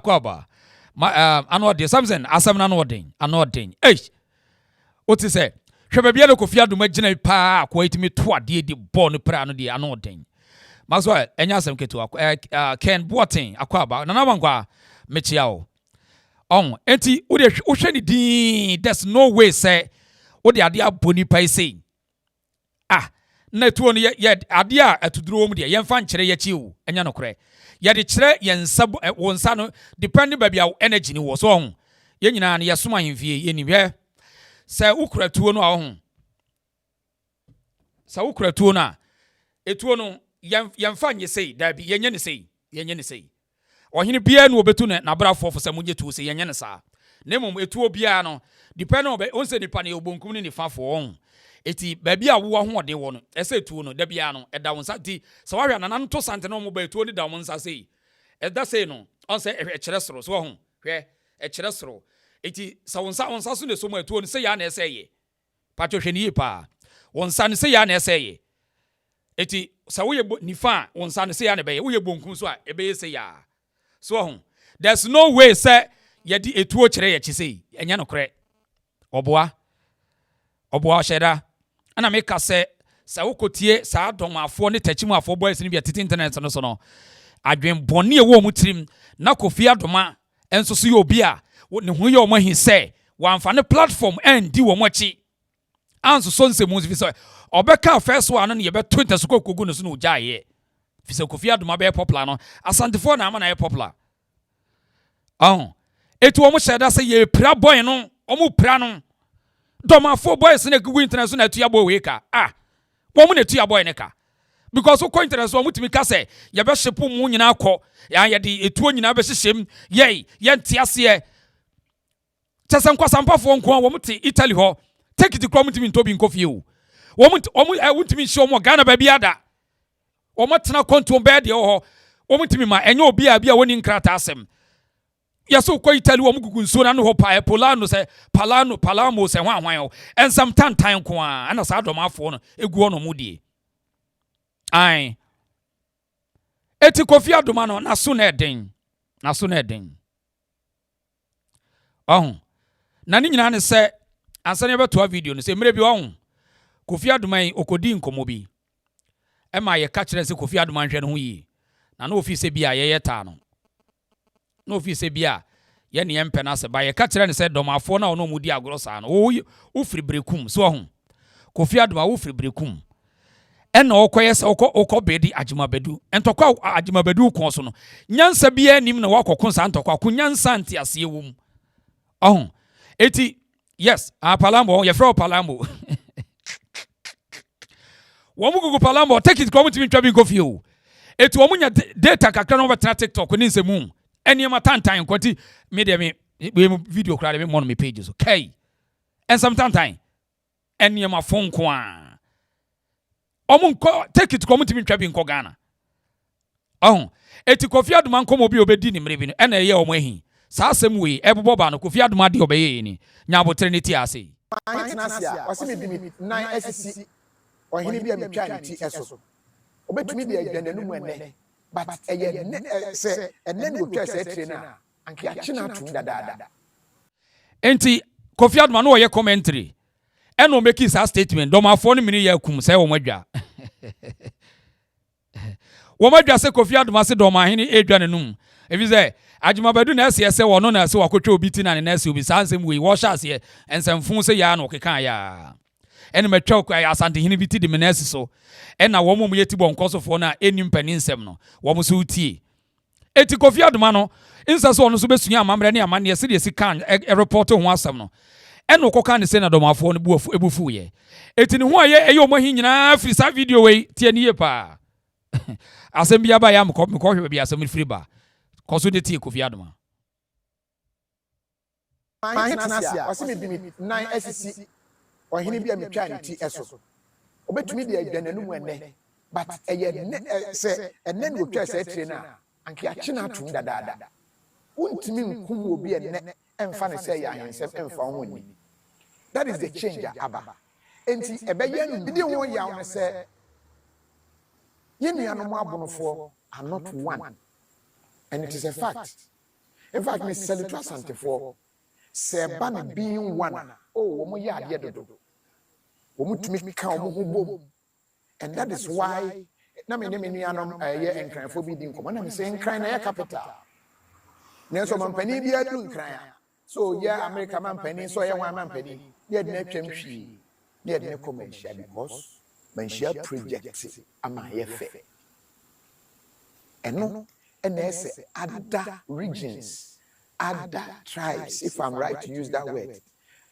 kwaba ma ano de something asem na no den what is say hwe bia de Kofi Adoma gina pa akwa itimi to ade di ball no pra no de ano den Maxwell enya asem ketu Ken Boateng akwaba na nabankwa mechia o enti wo hwe ni din there's no way say wo de ade aboni pa say na tuo no ye ade a atuduro mu de ye mfa nkyere ye chi o enya no kore ye de kyere ye nsa wonsa no depending baby our energy ni wo so ho ye nyina na ye soma hemfie ye ni hwe say ukura tuo no a ho say ukura tuo na etuo no ye mfa nye sei da bi ye nye ne sei ohene bia no obetu na brafo fo say munye tuo sei ye nye ne sa na mom etuo bia no depending on say nipa na obonkum ni fafo ho eti baby a wo ho de wo no ese tuo no da bia no eda wonsa ti so wa hwa na nan to sante no mo ba tuo ni da wonsa sei eda sei no on say e kire soro so ho hwe e kire soro eti sa wonsa so ne so mo tuo ni sei ya na ese ye pacho hwe ni pa wonsa ne sei ya na ese ye eti sa wo ye nifa wonsa ne sei ya na be ye wo ye bonkum so a e be ye sei ya so ho there's no way say ye di etuo kire ye chi sei enya no kore oboa sheda ana make say sa wokotie sa Dormaahene ne tachimuafo boys ni bia titi internet no so no adwen bone e wo mu tirim na Kofi Adoma enso so ye obi a ne ho ye o mahi say wamfa ne platform endi wo mochi anso so nsemu fi so obeka first one no ye be 20 so kogu no so no jaye fi se Kofi Adoma be popular no asantefo na ama na ye popular etu wo mo sheda say ye pra boy no omo pra no Dormaahene boys na gugu internet so na tuya boy we ka wo mu na tuya boy ne ka because wo internet so wo mutimi ka say ye be shipu mu nyina akọ ya ye de etuo nyina be hyehyem ye ntiase ye chese nkwasampafo nko wo muti Italy ho take it from mutimi ntobi nkofie o wo mutimi hye mo Ghana ba bia da wo matena konto be de ho wo mutimi ma enye obi a bia woni nkrata asem yeso ko Italy wo mugugu nso na no ho pa polano se palamo se hwan o ensam tantan ko a na sa Dormaahene no egu ono mu die eti Kofi Adoma no na so na eden na ni nyina ne se ansane beto video no se mre bi Kofi Adoma okodi nkomo bi e ma ye ka kire se Kofi Adoma hwe no ho yi na office bi a ye ta no no office bia ye ne yempe na se ba ye ka kire ne se Dormaahene na ono mudi agoro sa no wo firi brekum so ho Kofi Adoma wo firi brekum ena okoye se okobedi ajimabedu entokwa ajimabedu kon so no nyansa bia nim na wakokon sa ntokwa kunyansa nti ase ewum eti yes palambo ye fro palambo wo mugugu palambo take it come to me twabi Kofi o eti wo munya data kakra no betena TikTok ni nsemu eniema tantan kwati me video kra me mon me pages okay and some tantan eniema phone ko a omunko take it come to me twabi nko Ghana eti Kofi Adoma nko obi obedi ni mrebi no ena ye omo ahi sa asem we ebobo ba no Kofi Adoma de obeye ni nya botere ne ti ase international wasi me bi 9 SC ohini bia me twa ni ti eso obetumi de adwananu mu ene but say enen go twa say trainer anke achina tum dada enti Kofi Adoma no ye commentary eno make his statement Dormaahene mini ya kum say wo madwa wo madwa say Kofi Adoma say Dormaahene edwananum ebi say ajimabedu na ese wono na ese wakotwa obi ti na ne ese obi sansem we wo sha ase ensamfun say ya na okeka ya ene metwa kwa asante hini biti de menesi so ena wo mum yeti bon kosofo na enim paninsem no wo mo so tie eti Kofi Adoma no insa so ono so besunya amamre ne amane ese de sikan report ho asem no ena okoka ne se na Dormaahene bu ebufu ye eti ne ho aye eyo mo hi nyina free sa video we tie ne ye pa asem bia ba ya mko hwe bia asem free ba koso de tie Kofi Adoma international wasi me bi 9 SC ohini bia me twa ni ti eso obetumi de adwananu mu ene but say enen go twa say trainer anke achina atum dada untimi nkum obi ene emfa ne say ya hensem emfa ho ni that is the change aba enti ebeye no bidi ho ya won say ye nuanom abonofo are not one and it is a fact In fact, Miss Senator Santefo, Sebana being one, oh, Moya Yedo, Omutumi Kaum, and that is why Naminianum a year and crime for being common and saying crime a capital. Nelson Mampany be a doing crime. So, yeah, American Mampany, so I want Mampany, yet no chemistry, yet no commercial because Menshia projects a my effect. And no, and there's other regions, other tribes, if I'm right to use that word,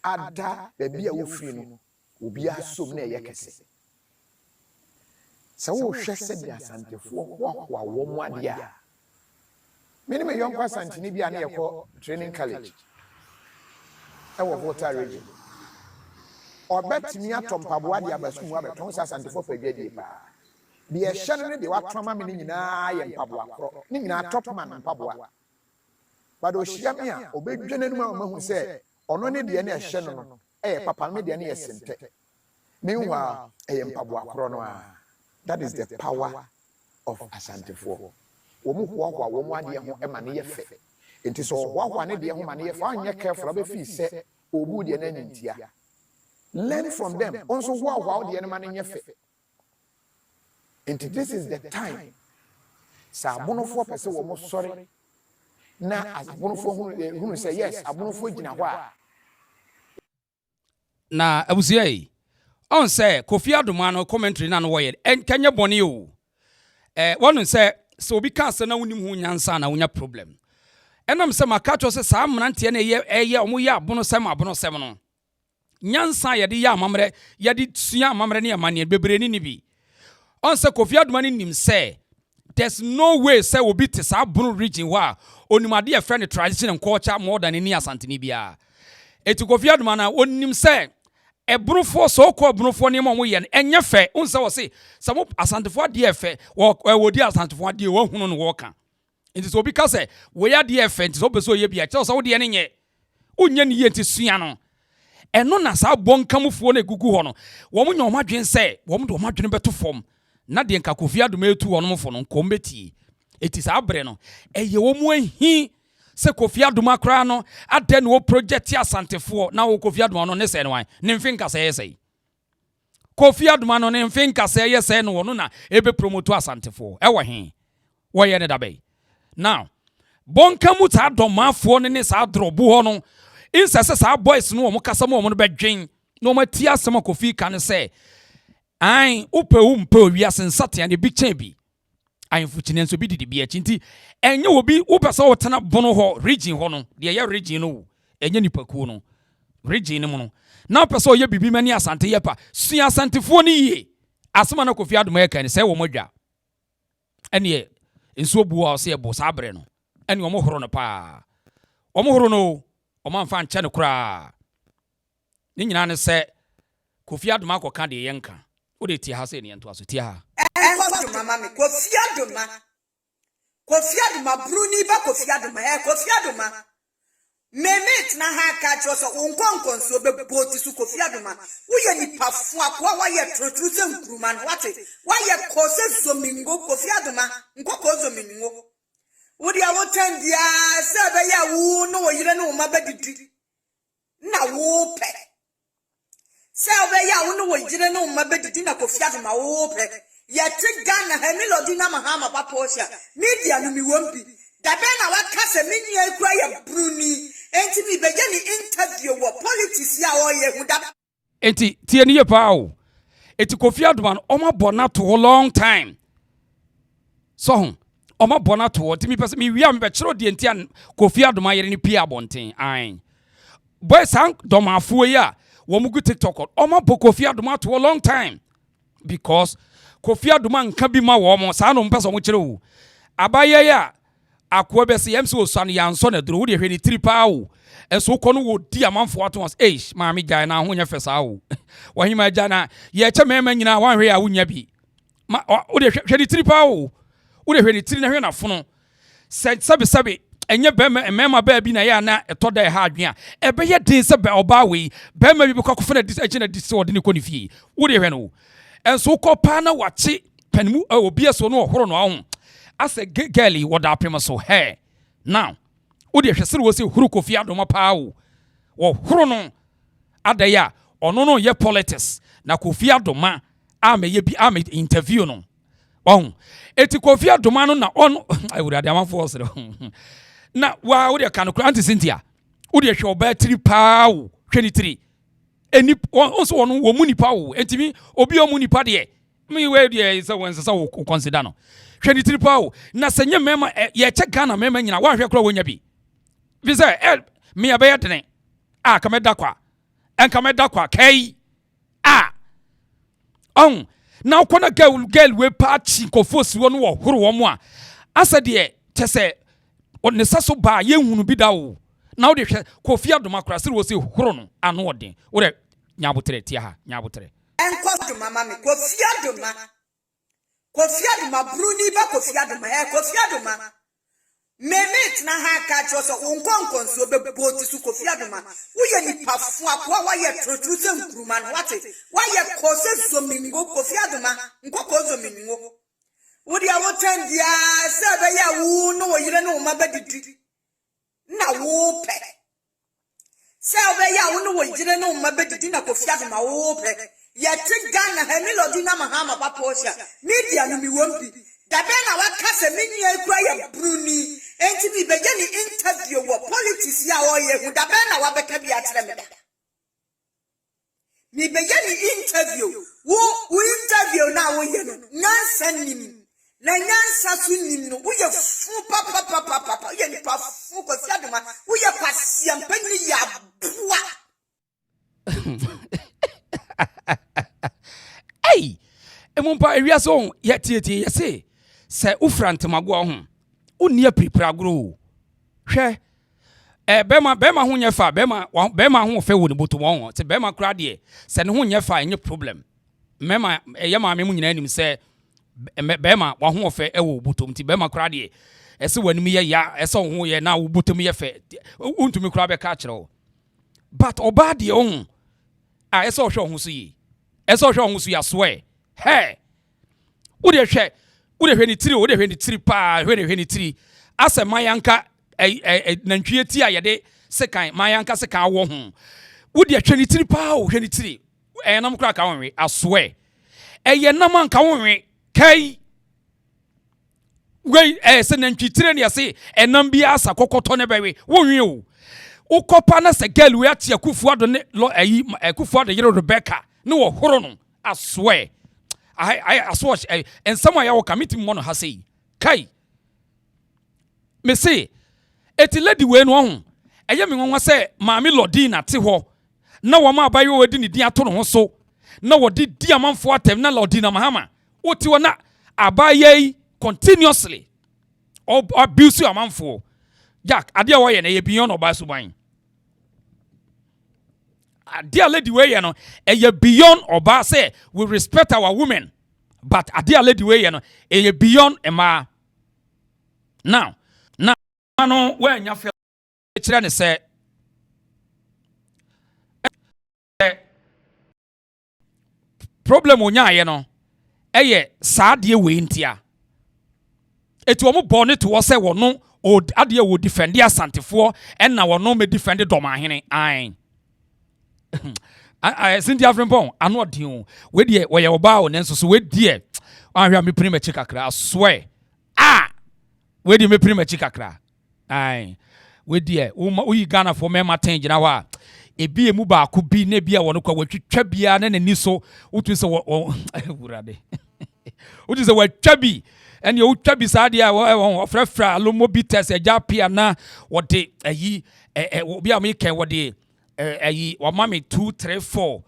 other baby a wofino will be a so near yakase. So, she said, yes, and the 4 1 year. Many young person in Libya training college. I was water region. Or bet me at Tom Pabuadi Abasu, Tonsa and the 4 Peggy. The Shannon, the what trauma meaning in I and Pabua, meaning a top man and Pabua. But Oshiamia, obey General who said, or no need the any Shannon, Papa made any assent. Meanwhile, I am Pabua Cronoa. That is the power of Asante 4. Womuwa womu ade ho ema ne yefe enti so wa ne de ho ma ne yefe anya careful abefi se obu de na ntia learn from them also wa de ne ma ne yefe enti this is the time sa abonofo pese wo mo sori na abonofo hu say yes abonofo gina ho a na abusia yi on say Kofi Adoma no commentary na no wo ye en kanye bone o wonu say so obi ka asa na wonim hu nyansa na wonya problem enam se makacho se saa mnantie na eye omo ye abonosem no nyansa ye de ye amamre ye de sua amamre ne amane bebre ni bi on se Kofi Adoma ni nim se there's no way say obi te saa abono region wa onimade ye friend tradition and culture more than any asantini bia eti Kofi Adoma na onim se ebrufo so ko ebrufo ne mo ye enye fe unse wo se samo asantefo de efe wo di asantefo de wo hunu no wo ka enti so bi ka se wo ya de efe enti so be so ye bia che so wo de ne nye unye ne ye enti sua no eno na sa bonkamfo na egugu ho no wo mo nya o madwen se wo mo de o madwen beto fom na de nka Kofi Adoma etu wo no mfo no nkombeti eti sa abre no eye wo mo ahi se Kofi Adoma kra no ade no project asantefo na wo Kofi Adoma no ne se ne wan ne mfinka se yesei Kofi Adoma no ne mfinka se yesei no no na ebe promote asantefo e wo he wo ye ne dabe now bonka mu ta domafo ne sa drobo ho no insese sa boys no mo kasa mo no bedwen no mati asema Kofi kan se ai upe umpe wiase nsate ne bi chen bi ayinfuchine nso bi didi bi achinti enye obi upesa wotena bono ho region ho no de ye region no enye nipaku no region no no na upesa oye bibi mani asante yepa sua asantefo ni ye asema na Kofi Adoma ye kan se wo modwa ene nso bu o se bo sabre no ene o mo horo no pa o mo horo no o man fa nche ne kura ni nyina ne se Kofi Adoma akoka de ye nka o de ti ha se ne ento aso ti ha Mama me Kofi Adoma bruni ba Kofi Adoma Kofi Adoma memet na ha ka cho so unkonkon so be boti su Kofi Adoma wo ye ni pafu akwa wa ye trotru se nkruma no wate wa ye kose zomingo Kofi Adoma nkoko zomingo wo dia wo tandia se be ya wo no wo yire no ma badidi na wo pe se be ya wo no wo yire no ma badidi na Kofi Adoma wo pe yeti Ghana Hemilodi na Mahama Paposia media no mi wombi dabe na wakase minye ekura ye bruni enti mi beje ni interview wo politics ya o ye huda enti tie ni ye pa o eti Kofi Adoma o ma bona to long time so o ma bona to enti mi pese mi wi am be chiro de enti an Kofi Adoma yere ni pia bonten an boy san domafo yi a wo mugu TikTok o ma bo Kofi Adoma to long time because Kofi Adoma nka bi ma wo mo sa no mpesa mo kire wo abaye ya akwa be se yemse osuan yanso na duro wo de hwe ni tripa wo enso ko no wo di amanfo ato was ma me gyan na ho nya fesa wo wo hima gyan na ye che mema nyina wan hwe ya wo nya bi ma wo de hwe ni tripa wo de hwe ni tri na hwe na fono sabe enye mema ba bi na ya na etoda ha adwen a ebe ye din se be oba we be ma bi ko ko fena dis agina dis wo de ni ko ni fie wo de hwe no enso ko pa na wache panimu obi eso no ohoro no ahun ase girlie woda apem so hey now Odi hwesere wo se huru Kofi Adoma paa wo. Wo huru no adaya ono no ye politics na Kofi Adoma ye bi interview no. Eti Kofi Adoma no na on awurade amanfo osere. Na wa wo de kan kro anti Cynthia. Wo de hwe oba 3 paa wo, hwe ni 3. Eni onso wono wo mu nipa wo. Entimi obi o mu nipa de. Me we de se won se wo consider no. Hwe ni 3 paa wo. Na senye mema ye che Ghana mema nyina wa hwe kro wonya bi. Visa me abeye dene. Kameda kwa. Kameda kwa kai. Now kona girl we patch kofosi wonu wo horo wo mo a. Asa de tese on saso ba ye hunu bi da wo. Now de hwe Kofi Adoma kra se wo se horo no ano odin. Wo de nyabotere tia ha, nyabotere. Enko mama me Kofi Adoma. Kofi Adoma bruni ba Kofi Adoma. Kofi Adoma. Meme na ha ka cho so unkonkonso bebo ti su Kofi Adoma wo ye ni pafu akwa wa ye trotruze nkruma no wate wa ye kose zomingo Kofi Adoma nkoko zomingo wo dia wo tendia se be ya wu no wo yire no ma bedidi na wo pe se be ya wu no wo yire no ma bedidi na Kofi Adoma wo pe ye ti Ghana ha mi lodi na mahama papa osha media no mi wompi dabe na wakase mini ekwa ya bruni enti bi beje ni interview wo politics ya wo ye hu dabe na wabeka bi atere me da mi beje ni interview wo interview na wo ye no nyansa nim na nyansa su nim no wo ye fu papa ye ni pa fu Kofi Adoma wo ye kwasi ampani ya bua Hey emumpa ewia so ye tie ye say se ufrant mago ho onni apripra gro hwe bema ho nya fa bema ho fe wo ne boto won te bema kra de se ne ho nya fa enye problem mema ye ma me mu nyina nim se bema wa ho fe wo botom ti bema kra de ese wanim ye ya ese ho ye na wo botom ye fe untumi kra be ka kire but oba de on ese o hwe ho so yi ese o hwe ho so ya swear hey wo de hwe ni tiri pa hwe ni tiri ase mayanka nantwie ti a yede sekan mayanka sekan wo ho wo de hwe ni tiri pa o hwe ni tiri nam kra ka wonwe aswe nam anka wonwe kai we se nantwie tiri ne ase nam bi asa kokoto ne bewe wonwe o ukopa na se girl we atia Kufu Ado ne Kufu Ado yero Rebecca ne wo horo no aswe I swatch and someone ya committee mono ha say kai me say eti lady we no ho eye me nwa say maami lodi na te ho na wo ma abayo wadi ni din ato no ho so na wodi di amanfo atem na lodi na mahama oti wo na abaye continuously abuse amanfo jack ade a wo ye na ye beyond oba suban dear lady way no beyond oba say we respect our women but dear lady way no beyond ema now no when you feel kire ne say problem onya ye no saa de we ntia etu omo born to wo say wo no ade wo defend asantefo en na wo no me defend Dormaahene an Cynthia Frimpong ano odin we de we ye oba o nenso so we de anhwa me prima chikakra I swear we de me prima chikakra we de we Ghana for me maten gina wa ebi emu ba ko bi na bia wono kwa watwitwa bia na nani so utu se wurade utu se watwa bi ene utwa bi sa de a frafra lomo bi test eja pia na wode ayi obi am ken wode wa mami 2 3 4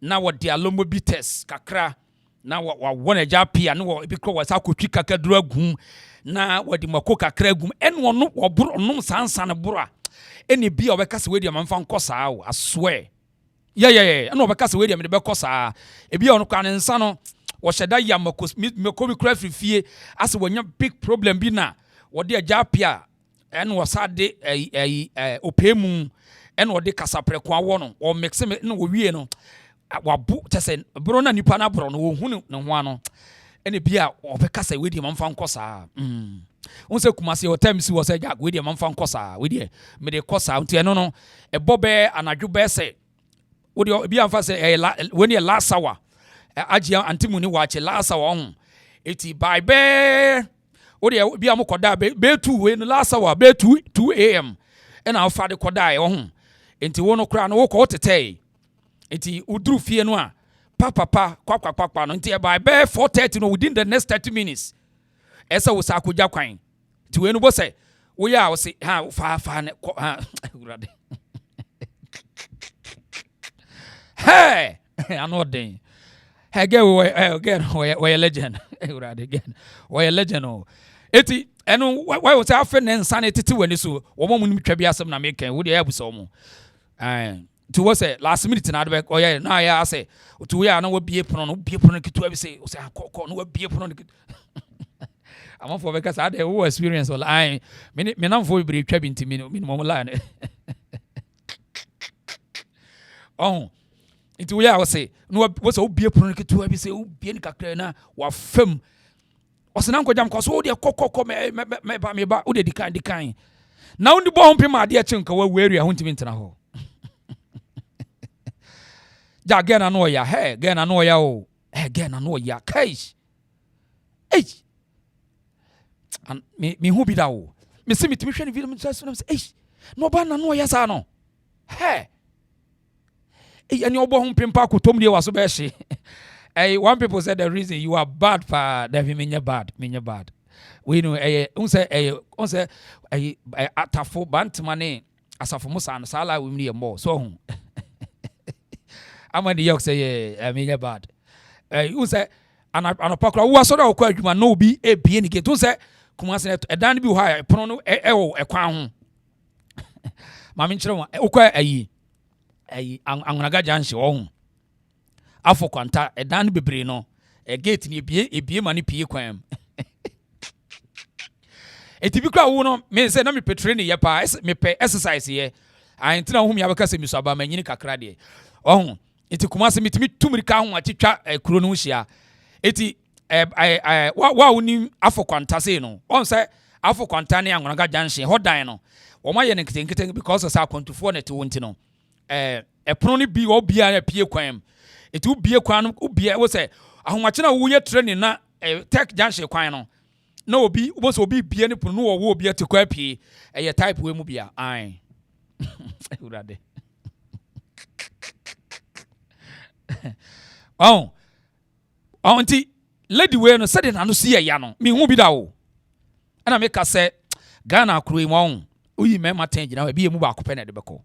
na wode alomo bi test kakra na wa wona eja pia na wo bi kro wasa kotwi kakaduru agum na wode mako kakra agum ene wono wo buru nom sansa ne buru a ene bia obeka se we de manfa nkosa o I swear yeah ene obeka se we de me de bekosa e bia ono kwa ne nsa no wo sheda ya mako bi kra frifie ase wonya big problem bi na wode eja pia ene wo sade opemu ene wode kasapreko awo no o mixe no wo wie no wabu tese bro na nipa na bro no wo hunu ne ho ano ene bia obeka say we dey manfa nkosa won say Kumasi o time si wo say ja we dey manfa nkosa we dey me dey kosa nti eno no ebobe anadwo be say we dey bia mfa say when you last hour agia antimu ni wache last hour ho eti by be we dey bia mo koda be 2 we no last hour be 2 am ena afa de koda e ho enti wo no kra no wo ko tetei enti uduru fie no a papa kwa no nti by 4:30 no within the next 30 minutes esa wo sa akogya kwan ti we no bo say wo ya wo say ha fa ne ha urade hey anodin again we legend urade again we legend oh eti eno why wo say afa ne nsa ne tete wani so wo mo nim twa bi asem na me kan wo de ya buso mo to was say last minute na de oh yeah na ya say to we na wo bie pono kitu abi say o say akoko no wo bie pono am for because I dey wo experience all I me na for be twa bi ntimi minimum line oh into we I say no wo say wo bie pono kitu abi say wo bie ni kakra na wa fam o se na nkodjam ko so wo de kokoko me ba wo de dikan na wo ndi bo hompem ade a chenka wa area ho ntimi ntena ho ja gena no ya he gena no ya o gena no ya kai an me hu bi da o me se mitimi hwe ne video me say no ba na no ya sa no he ani obo hu pimpa ko tom de wa so be hye one people said the reason you are bad pa that me bad we know on say atafo bantama ne asafo musa no sala we me more so hu amani yok say me bad who say anopakra wo so da okwa adwuma no bi ebie ni getu say Kumasi edan bi wo ha pono no wo ekwan ho ma me nkyere wo okwa angonaga janhye wo ho afọ kwanta edan bebre no gate ni ebie ma ne pie kwan etibi kwa wo no me say na me petreni ye pa me pe exercise ye antina ho me abeka se miso aba manyini kakra de oh eti Kumasi mitimi tumirika ho atitwa kuro no hia eti wa woni afọ kwanta se no on say afọ kwanta ne angonaga janhye hodan no wo ma ye ne nketen because say akontufo ne te wonti no epono ni bi obia na pie kwan eti ubie kwan no ubie wo say ahomache na wo ye training na tech janhye kwan no na obi wo so obi bie ne pono no wo obi atekwa pie ye type we mu bia an urade nti lady we no said na no see ya no me hu bi da wo ana me ka se Ghana akro mu on oyi mema tan gina we bi mu ba akopɛ na de beko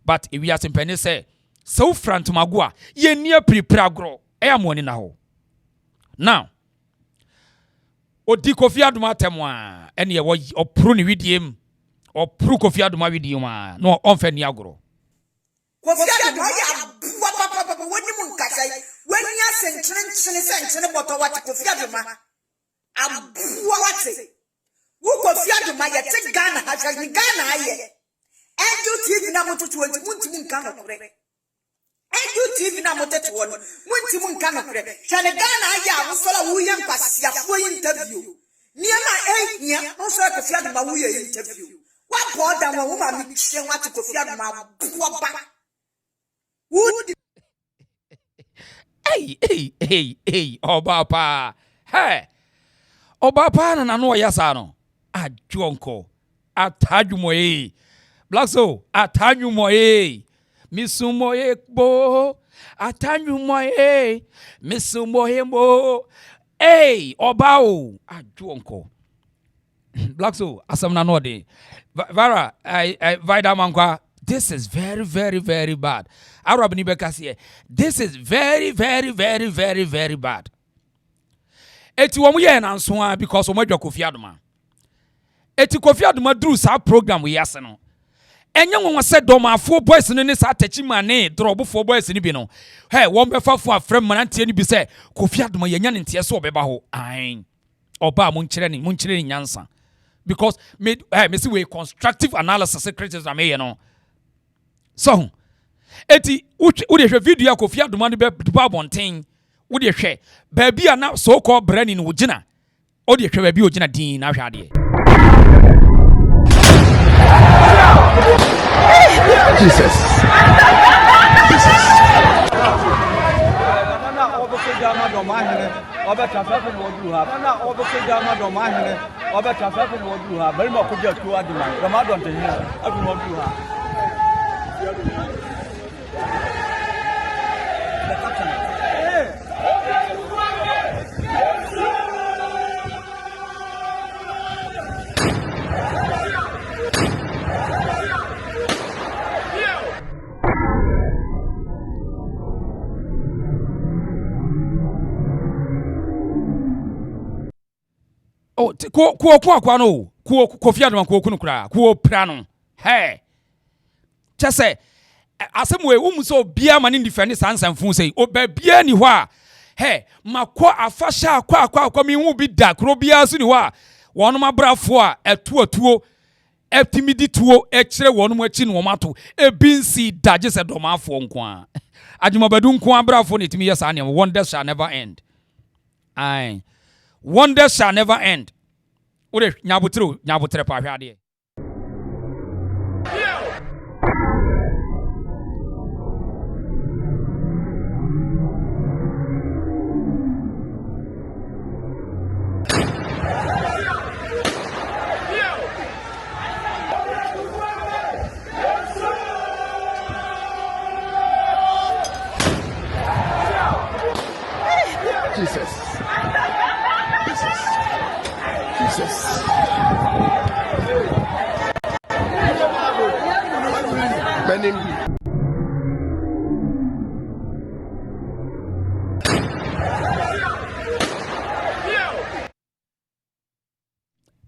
but if we are simply say so front magua ye nia prepare agro e amoni na ho now odi Kofi Adoma temwa ene ye opro ni widiem opro Kofi Adoma widiem a no onfa ni agro Kofi Adoma ya papa woni mun kasai woni asenchene boto wati Kofi Adoma abuwa wati wo Kofi Adoma ya te Ghana ha ni Ghana aye Edu TV na motutu wonti munti nka no kure Edu TV na motutu won munti nka no kure chane Ghana aye awosola wo ye mpasia fo interview niema nya no so Kofi Adoma wo ye interview wa boda wo ma mi hye wati Kofi Adoma buwa ba Wood hey Obapa hey Obapa na no yasa no ajonko atajumo Black so atanyumo misumo bo atanyumo misumo mo obao ajonko Black so asamna no de Vara Vida Mankwa this is very very very bad Arab ni bekasi this is very very very very very bad eti wo mu ye na nso a because wo madwa Kofi Adoma eti Kofi Adoma duru sa program we yase no enye won se Dormaahene boys no ne sa tachi mane drobofo boys ni bi no hey won be fafo afrem manantie ni bi se Kofi Adoma yenya ne ntie se obeba ho an oba mo nkyere ni nyansa because me see we constructive analysis criticism me no so eti wo de hwe video Kofi Adoma no be bonten wo de hwe baabi a na so called brand no wogina o de hwe baabi ogina din na hwe ade Jesus. Dormaahene obeta fafe no odu ha na obekega ma Dormaahene obeta fafe no odu ha bari ma koja tu adima Ramadan tan hina adu no odu ha oh kwa no Kofi Adoma kunu kura prano hey chese asemwe umuso bia mani defend sansanfun sei o ba bia ni ho a hey makwa afasha akwa mi hu bi da kro bia so ni ho a wono mabrafo a etuo etimidi tuo ekire wono mu achi no mato ebinsi daje se domafo nko a adwumabadu nko abrafo ne timi yesa ne wonders shall never end ai wonders shall never end. Ode nyabotre pa hwa de. Jesus.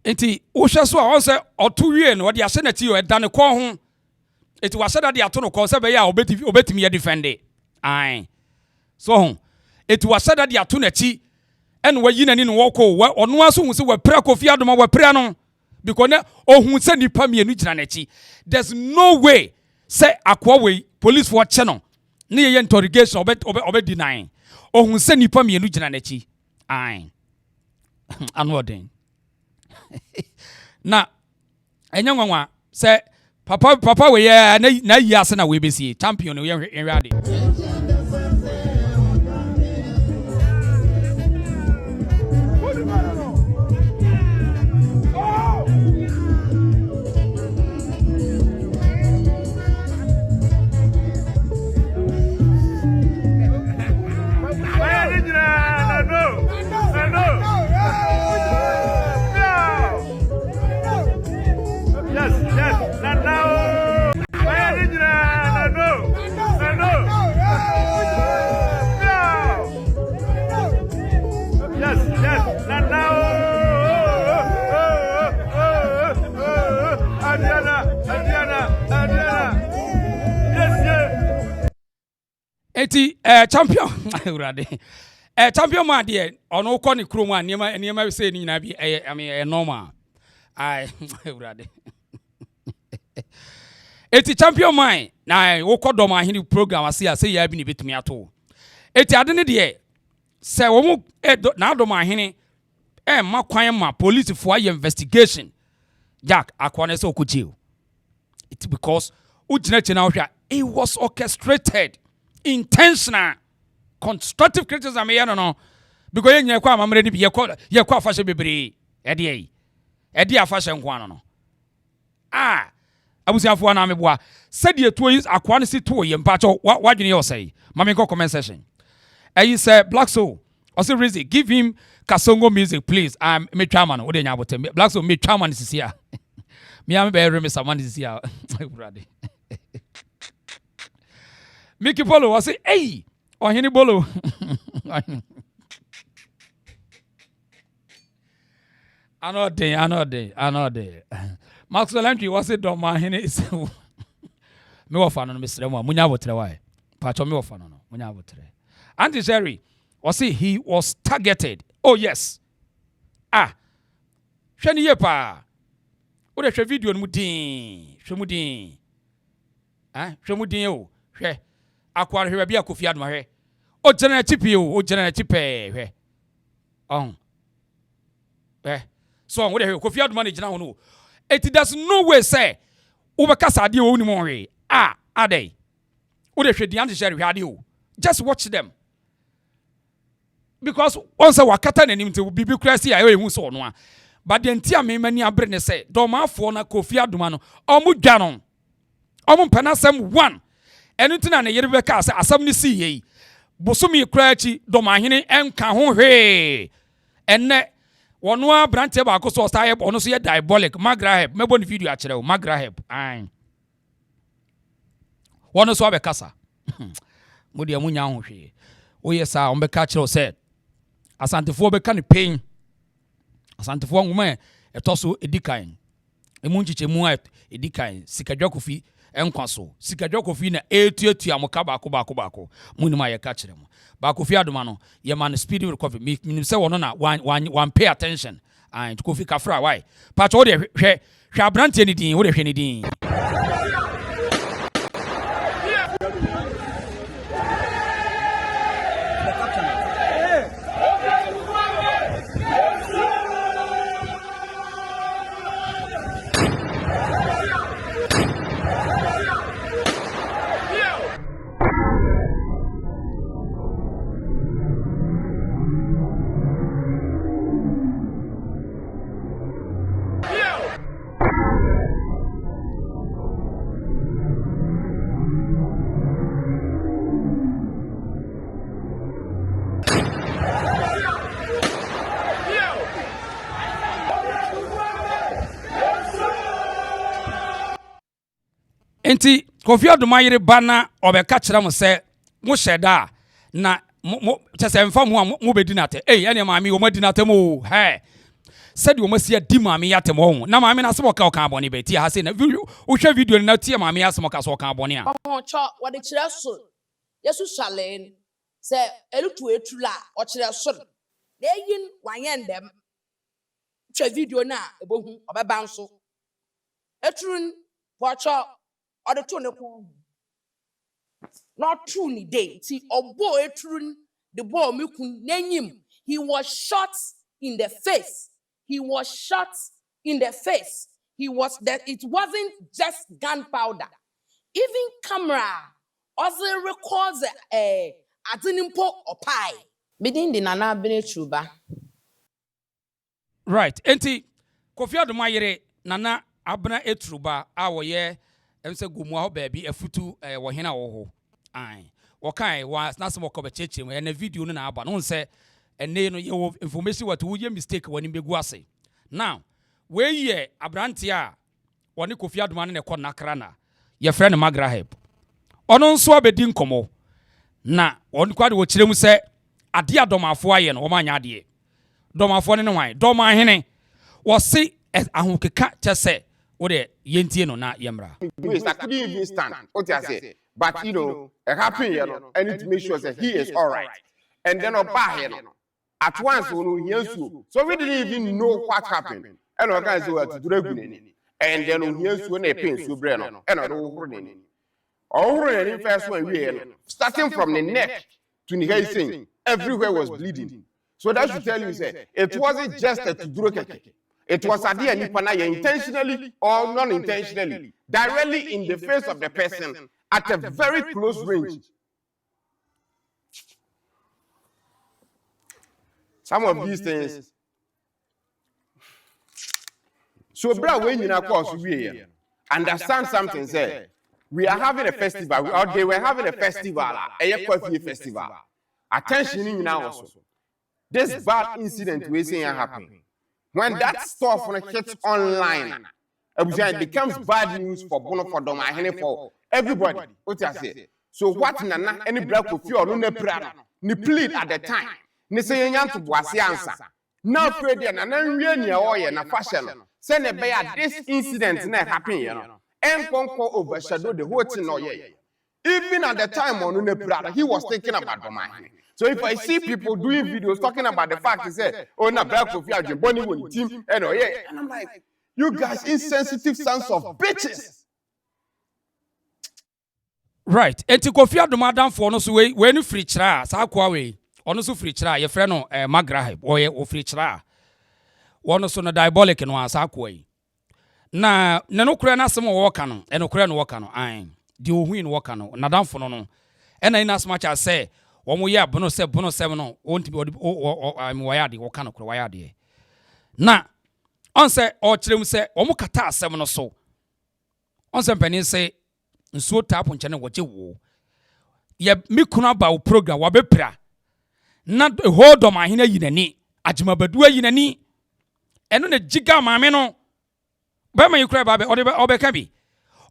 Enti wohwe so a won se oto wie no de ahye na ti yo eda ne ko ho eti wahye da de ato no ko se be ya obetimi ya defend ai so ho eti wahye da de ato na ti en wayi nani no woko ono aso hu se wapra Kofi Adoma wapra no because ne ohun se nipa mienu gina na chi there's no way say akwa we police for che no ne ye interrogation obe deny ohun se nipa mienu gina na chi ai anodin na enya nwanwa say papa we na yi ase na we besi champion we enwade Eti champion urade champion ma de ono ko ne krom a niema we say ni na bi normal ai urade eti champion man na wo ko Dormaahene program ase ya say ya bi ni betumi ato eti ade ne de se wo mu na Dormaahene ma kwan ma police for investigation Jack akwane se okujio it's because ujina chena wo hwa it was orchestrated intentional constructive criticism no because yenye kwa amamre ni bi ye kwa afashe bebre edi afashe nkwa no abusiafo na meboa said ye to akwa ne si to ye mpacho wadwene ye say mame ko comment section say Black Soul also Rizzy give him Kasongo music please me chairman wo de nya botem Black Soul me chairman sisia me am be reme someone sisia brother Mickey Polo was say hey Ohene Bolo anode Maxwell entry was say Dormaahene is me wo fa no mesre mo munya botre wa pacho me wo fa no munya botre Auntie Sherry was say he was targeted oh yes hwani ye pa wo de hwe video no mudin hwe mudin o hwe akwar hwe bia Kofi Adoma hwe o general chipi o general chipe on so on we dey Kofi Adoma na gina ho no it does no way say ubekasa ade o ni mo hwe adey we dey hwe diante share hwe ade o just watch them because once wakata nanim te bibi krasi ayo ehu so no a but the ntia me mani abre ne say Dormaahene na Kofi Adoma no omu dwa no omu penasem 1 enu tina ne yere beka say asam ni si yi bosomi krachi Dormaahene enka ho hwe enne wono a brante ba ko so style ono so ye diabolic magraheb mebo ni video a kire o magraheb wono so abekasa modi amunya ho hwe o yesa on beka kire o say asantefo beka ne pain asantefo nwuma etoso edikan emu nchichemu a edikan sikadwa Kofi enkwaso sikadwa Kofi na etuatua amoka baako munima ye ka kire mo ba Kofi Adoma no ye man speedy recovery minim se wono na one pay attention and Kofi kafra why patch wo de hwe abrante ni din wo de hwe ni din enti Kofi Adoma yire bana obeka kire mo se mo sheda na mo chese mfa mo mo bedi nate ene maami wo madi nate mo said wo masia di maami yate mo na maami na se mo ka o kan boni be ti ha se na wo hwe video na tie maami ya se mo ka so kan boni a ho cho wo de kire so yesu shalen se elutu etula o kire so de yin wanyen dem hwe video na ebohu obeba nso etrun pocho or the not true ni day. See, obo etrun the boy mikun nenyim. He was shot in the face. He was shot in the face. He was that it wasn't just gunpowder. Even camera also records azinimpo opai. Bidin di nana bene chuba. Right. Enti Kofi Adoma yire nana abna etruba awoye emse gumu aho baby afutu wo hena wo ho wo kai wa na se mo ko be cheche mo na video no na aba no nse ene no ye information what wo ye mistake wani begu ase now we ye abrante a woni Kofi Adoma ne ko nakra na ye frɛ ne magraheb ono nso abedi nkomo na woni kwade wo kiremu se ade adomafo aye no wo manya ade domafo ne hwan Dormaahene wo se ahokeka chese what yentie no na yemra. I couldn't even stand. What I say, but you know, it happened. You know, I need to make sure that he is all right. And then at once when we hear so we didn't even know what happened. And I can't say what to do. And then we hear when they pain so brain and I don't already first one we starting from the neck to the head, everywhere was bleeding. So that should tell you, say it wasn't just a to it was Adia Nipanaya intentionally or non-intentionally, directly in the face of the person at a very close range. Some of these things. So, brother, when you course we understand something, say we are having a festival, or they were having a festival, a Kofi festival. Attention in now also. This bad incident we saying happening. When that stuff hits online, it becomes bad news for Dormaahene for everybody. What I say. So what nana any black Kofi or no prana ni plead at the time. Ni say yan to boase answer. Now pray there na really oye na fashion. Say ne be this incident na happen you know. And conquer overshadow the whole thing no ye. Even at the time on no prana he was thinking about Dormaahene. So if I see people doing videos talking about the fact, they say, oh, na black Kofi Adoma with team, and oh yeah, and I'm like, you guys insensitive sons of bitches. Right. Enti Kofi Adoma danfo no so we no free chira sa kwa we. Ono so free chira ye frɛ no Magrahib or ye free chira. Ono so no diabolic no asa kwa yi. Na no kura na asem wo ka no, kura no wo ka no. An. Di ohu no wo ka no. Na danfo no. Ena ina asma cha say wo ye bono se no. Onti am wayade wo ka no kura wayade. Na on say o kyerem say wo kata asem no so. On say mpanin say nsuo tap nkyene woje wo ye mikuna ba wo program wa bepra na hold on Dormaahene yinani agimabadu yinani eno ne giga maame no ba man yikura ba be obeka bi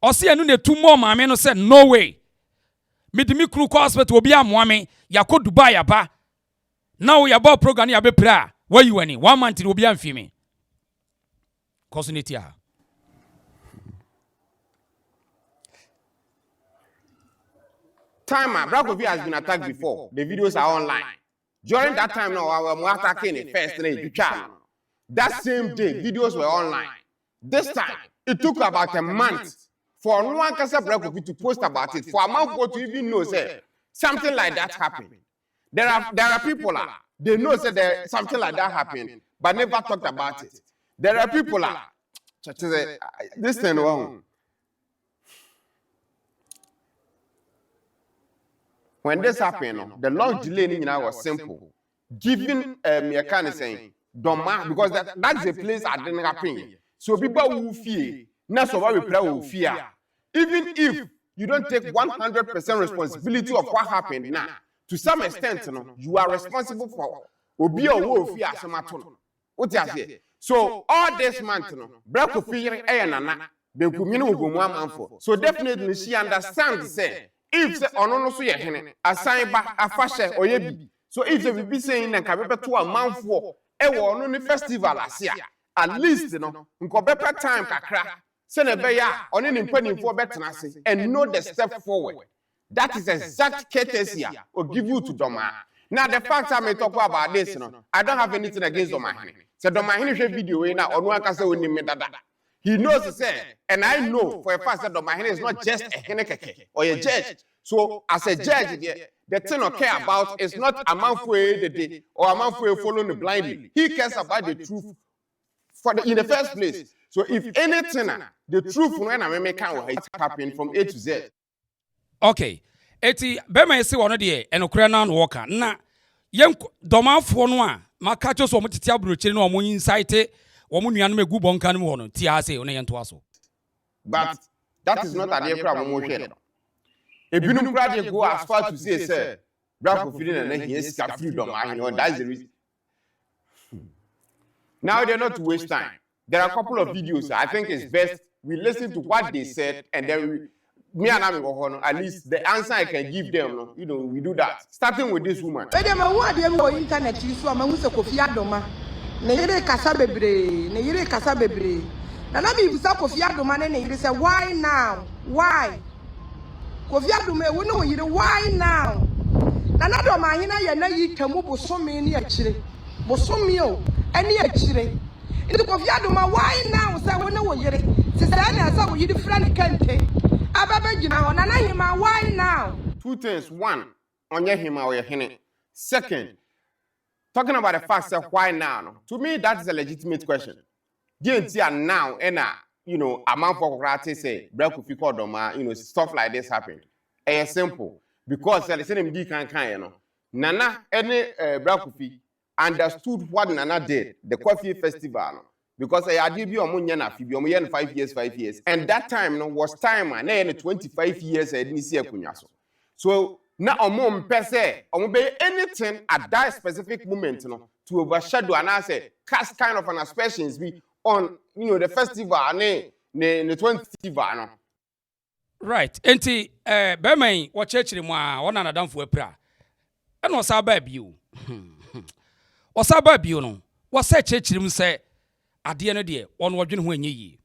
o se eno ne tumo maame no say no way midimi kru ko hospital obi amoame yakọ Dubai aba now ya ba program ya bepra wa yiwani 1 month obi amfimi kosuniti ha. Time, Kofi has been attacked before. The videos are online. During that time, now, I was attacking it first. That same day, videos were online. This time, it took about a month for no one Kofi to post about it. For a month to even know, say, something like that happened. There are people, they know that something like that happened, but never talked about it. There are people, this thing wrong. When this happened, the long delay was simple. Giving me kind of saying, Dormaahene, because that's a place I didn't happen. So people who fear, not so we play who fear. Even if you don't take 100% responsibility of what happened now, to some extent, you are responsible for obi or fear. What you say? So all this month, Brako fear nana, the community will go 1 month for. So definitely she understands say. If the ono so ye assign ba afashe oyebi so if they be saying na kabepe to a month for e wo no ni festival asia at least no nko bepe time kakra se na be ya oni ni mpanimfo betena ase and know the step forward. That is exact courtesy or give you to Dormaahene. Now the fact I may talk about this, I don't have anything against Dormaahene. So Dormaahene share video we na onu aka se oni me dada. He knows he said, and I know for a fact that Dormaahene is not just a henekeke or a judge. So as a judge, the thing I care about is not a man for the day or a man for following blindly. He cares about the truth in the first place. So if anything, the truth when I make it happen from A to Z. Okay. Eti bema yesi wono de enokura na worker na yen Dormaahene no a maka cho so mo tete abrochiri na omo insight omo nuanu egu bonka no ho no ti ha se one yen to aso. But that is not a problem mo hwe. Ebinum kra go as far to say Brako feeling and he is free Dormaahene, that's the reason. Now they're not to waste time. There are a couple of videos. I think it's best we listen to what they said and then me and Ami at least the answer I can give them, we do that. Starting with this woman. Internet so am say Kofi Adoma. Na yire kasa bebre. Na na bi bisa Kofi Adoma na yire say why now? Why? Kofi Adoma we no yire why now? Na na Dormaahene ye na yi tamu bosome ni akire. Bosome o ani akire. It Kofi Adoma why now say we no yire. Se say na say we yire friend kente. Why now? Two things. One, on your him or your hene. Second, talking about the fact that why now? To me, that is a legitimate question. DNT now, and a month for karate say, Brako Adoma, stuff like this happened. It's simple. Because the same D can, Nana, any Brako understood what Nana did, the coffee festival. Because I did be on 5 years. And that time was time and 25 years I didn't see a kunyaso. So now on per se, obey anything at that specific moment to overshadow and I say cast kind of an aspersions be on the festival and the 20th festival. Right. Enti Bermain what church ni mwa wana na damfo epra. Eno osaba bio. Osaba bio no. Wasa church ni mse ade no de ono wodwene ho anye yi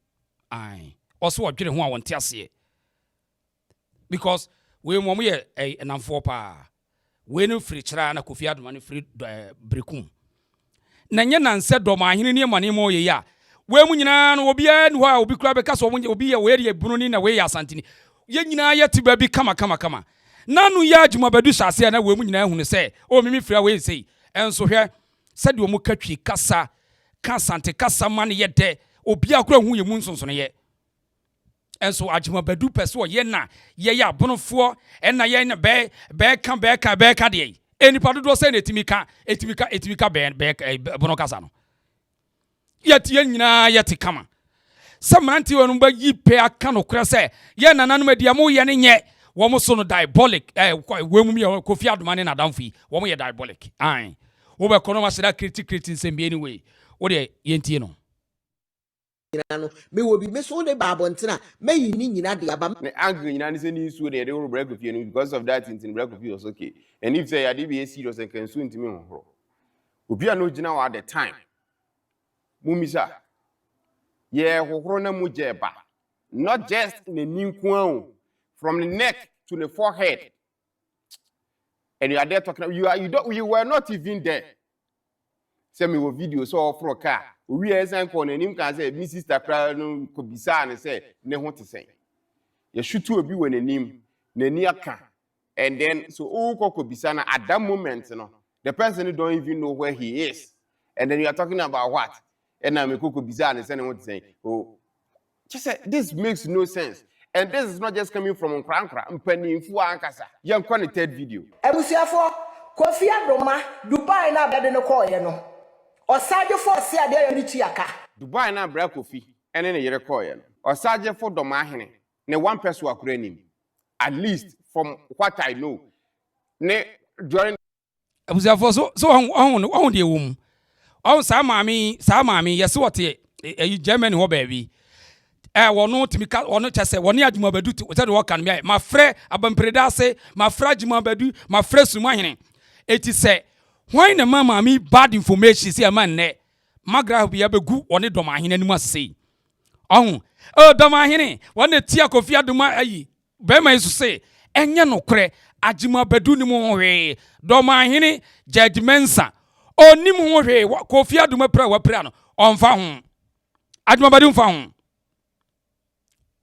ai oso wodwene ho a wonte ase because we mom ye enamfo pa we no free chira na Kofi Adoma no free brekum na nye nanse Dormaahene ne mane mo ye ya we mu nyina no obi an ho a obi kura be ka so obi ye we ye bunu ni na we ya asantini ye nyina ye ti ba bi kama nanu ya adwuma badu shase na we mu nyina hu ne se o mimi fira we sei enso hwe sɛ de o mu katwi kasa sante kasa man ye de obi akora hu ye mu nsonso ne ye enso adwuma badu pese o ye na ye ya bonofo na ye na be ka de enipa dodo sɛ na etimika be bono kasa no ye tie nyina ye te kama sɛ mranti wonu ba yi pe aka no kora sɛ ye nananum adia mo ye ne nye wo mo so no diabolic we mu ye Kofi Adoma ne na damfi wo mo ye diabolic an wo be kono ma sida critic nsem anyway wo de ye ntie no me will be miss all the babontina may you need the abam ne angry nyina ne se ni suo de wo break Kofi no because of that in break Kofi was okay and if say ade be serious and can soon ntimi hohoro obi a no gina wa at the time mumisa ye hohoro na mu jeba not just ne ninku from the neck to the forehead and you are there talking you were not even there. Send me a video so for a car. We are saying for him can say me sister cry no could be sad and say ne want to say. You should to be when a name ne near car. And then so oh could be sana at that moment, you know, the person who don't even know where he is. And then you are talking about what? And I'm a could be sad and saying what to say. Oh, just say this makes no sense. And this is not just coming from Krankra, Penny Fu Ankasa. Young connected video. Ebusiafo Kofi Adoma Dubai na bede no call ye no. Osaje for se ade ni chiaka. Dubai na bra Kofi ene ne yere call ye no. Osaje for Dormaahene ne one person akura nim. At least from what I know. Ne during Ebusiafo so on de wom. On sa maami yes what e Germany ho baby. Wono timika wono chese woni adwuma badu se de wo kan me ma frɛ abampreda ase ma frɛ adwuma badu ma frɛ Sumahene eti se hwan na mama mi bad information se ma nne magra bia begu woni Dormaahene anim ase Dormaahene woni tia Kofi Adoma ayi be ma yesu se enye nokre adwuma badu ni mu hwe Dormaahene judgmensa onim ho hwe Kofi Adoma pra wa pra no onfa ho adwuma badu mfa ho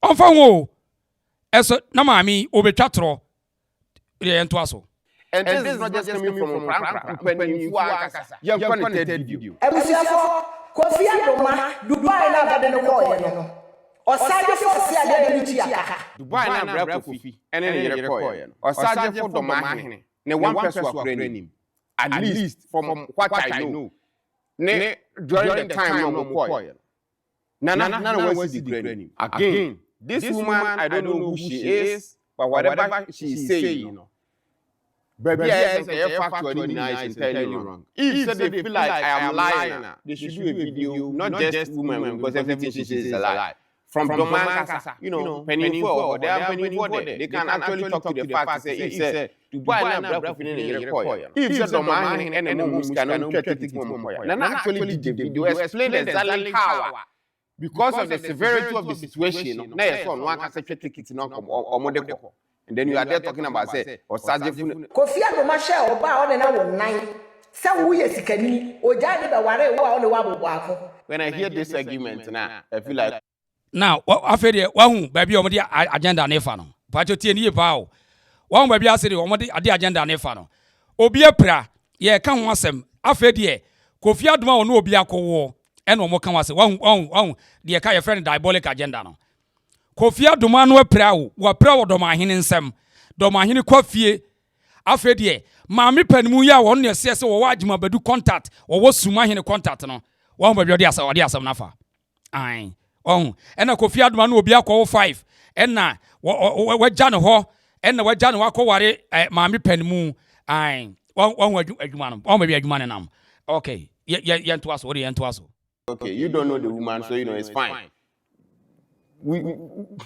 Onfanwo eso na maami obetwa tro re ento aso and this is not just coming from Krankra Penny Fu Ankasa young connected video. Ebusiafo Kofi Adoma Dubai na bede no call ye no. Osaje for se ade ni chiaka. Dubai na bra Kofi ene ne yere call ye no. Osaje for Dormaahene ne one person akura nim. At least from what I know. Ne during the time no call ye. Nana was the great again. This woman, I don't know who she is, but whatever she's saying, you know. Baby, I say factually nice and tell you wrong. If they feel like I am lying, they should do a video, not just women, because everything she says is a lie. From Dormaahene, you know, Penny for they are Penny for there. They can actually talk to the fact and say, if say, Dubai na bra Kofi ne record. If say Dormaahene and no moves cannot critique more. Nana actually did the video, explain exactly how. Because of the severity of the situation, na yes on one can say take it no come or and then you are there talking about say or Saje Kofi Adoma share oba on na wo nan se wo ye sikani oja de be ware wo on wa bobo afo. When I hear this argument now I feel like now afede wahu baby o de agenda na fa no pacho tie ni pa o wahu baby asede o de agenda na fa no obi apra ye ka ho asem afede Kofi Adoma o no obi akowo eno mo kan wase wahu de ka ye friend diabolic agenda no Kofi Adoma no apra wo Dormaahene nsem Dormaahene kwafie afede maami panimu ya won ne se wo wagima badu contact wo Sumahene contact no wahu baby de asem na fa ai ena Kofi Adoma no obi akwo 5 ena wagya ne ho ena wagya ne wakoware maami panimu ai wahu adwuma no wahu baby adwuma ne nam okay ye nto aso ye nto aso. Okay, you don't know the woman, so you know it's fine. You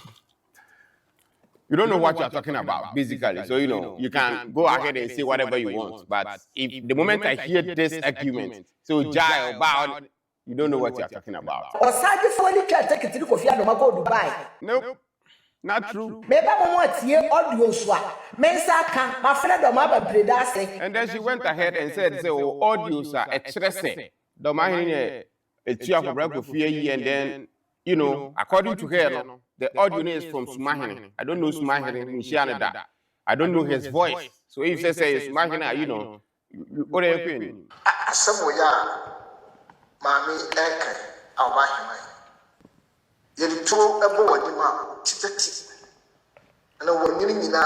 don't know what you're talking about, basically. So, you know, you can go ahead and say whatever you want. But if the moment I hear this argument, so Jai or Bow, you don't know what you're talking about. Nope. Not true. And then she went ahead and said, oh, audios are expressing. Dormaahene and then, you know, according to her, The audio is from Sumahene. I don't know Sumahene. I don't know his voice. So if you say Sumahene, you know, what are you opinion? Somewhere, Mammy Eke, our Mahima. Yet two a boy, the man, titty. And I will mean in a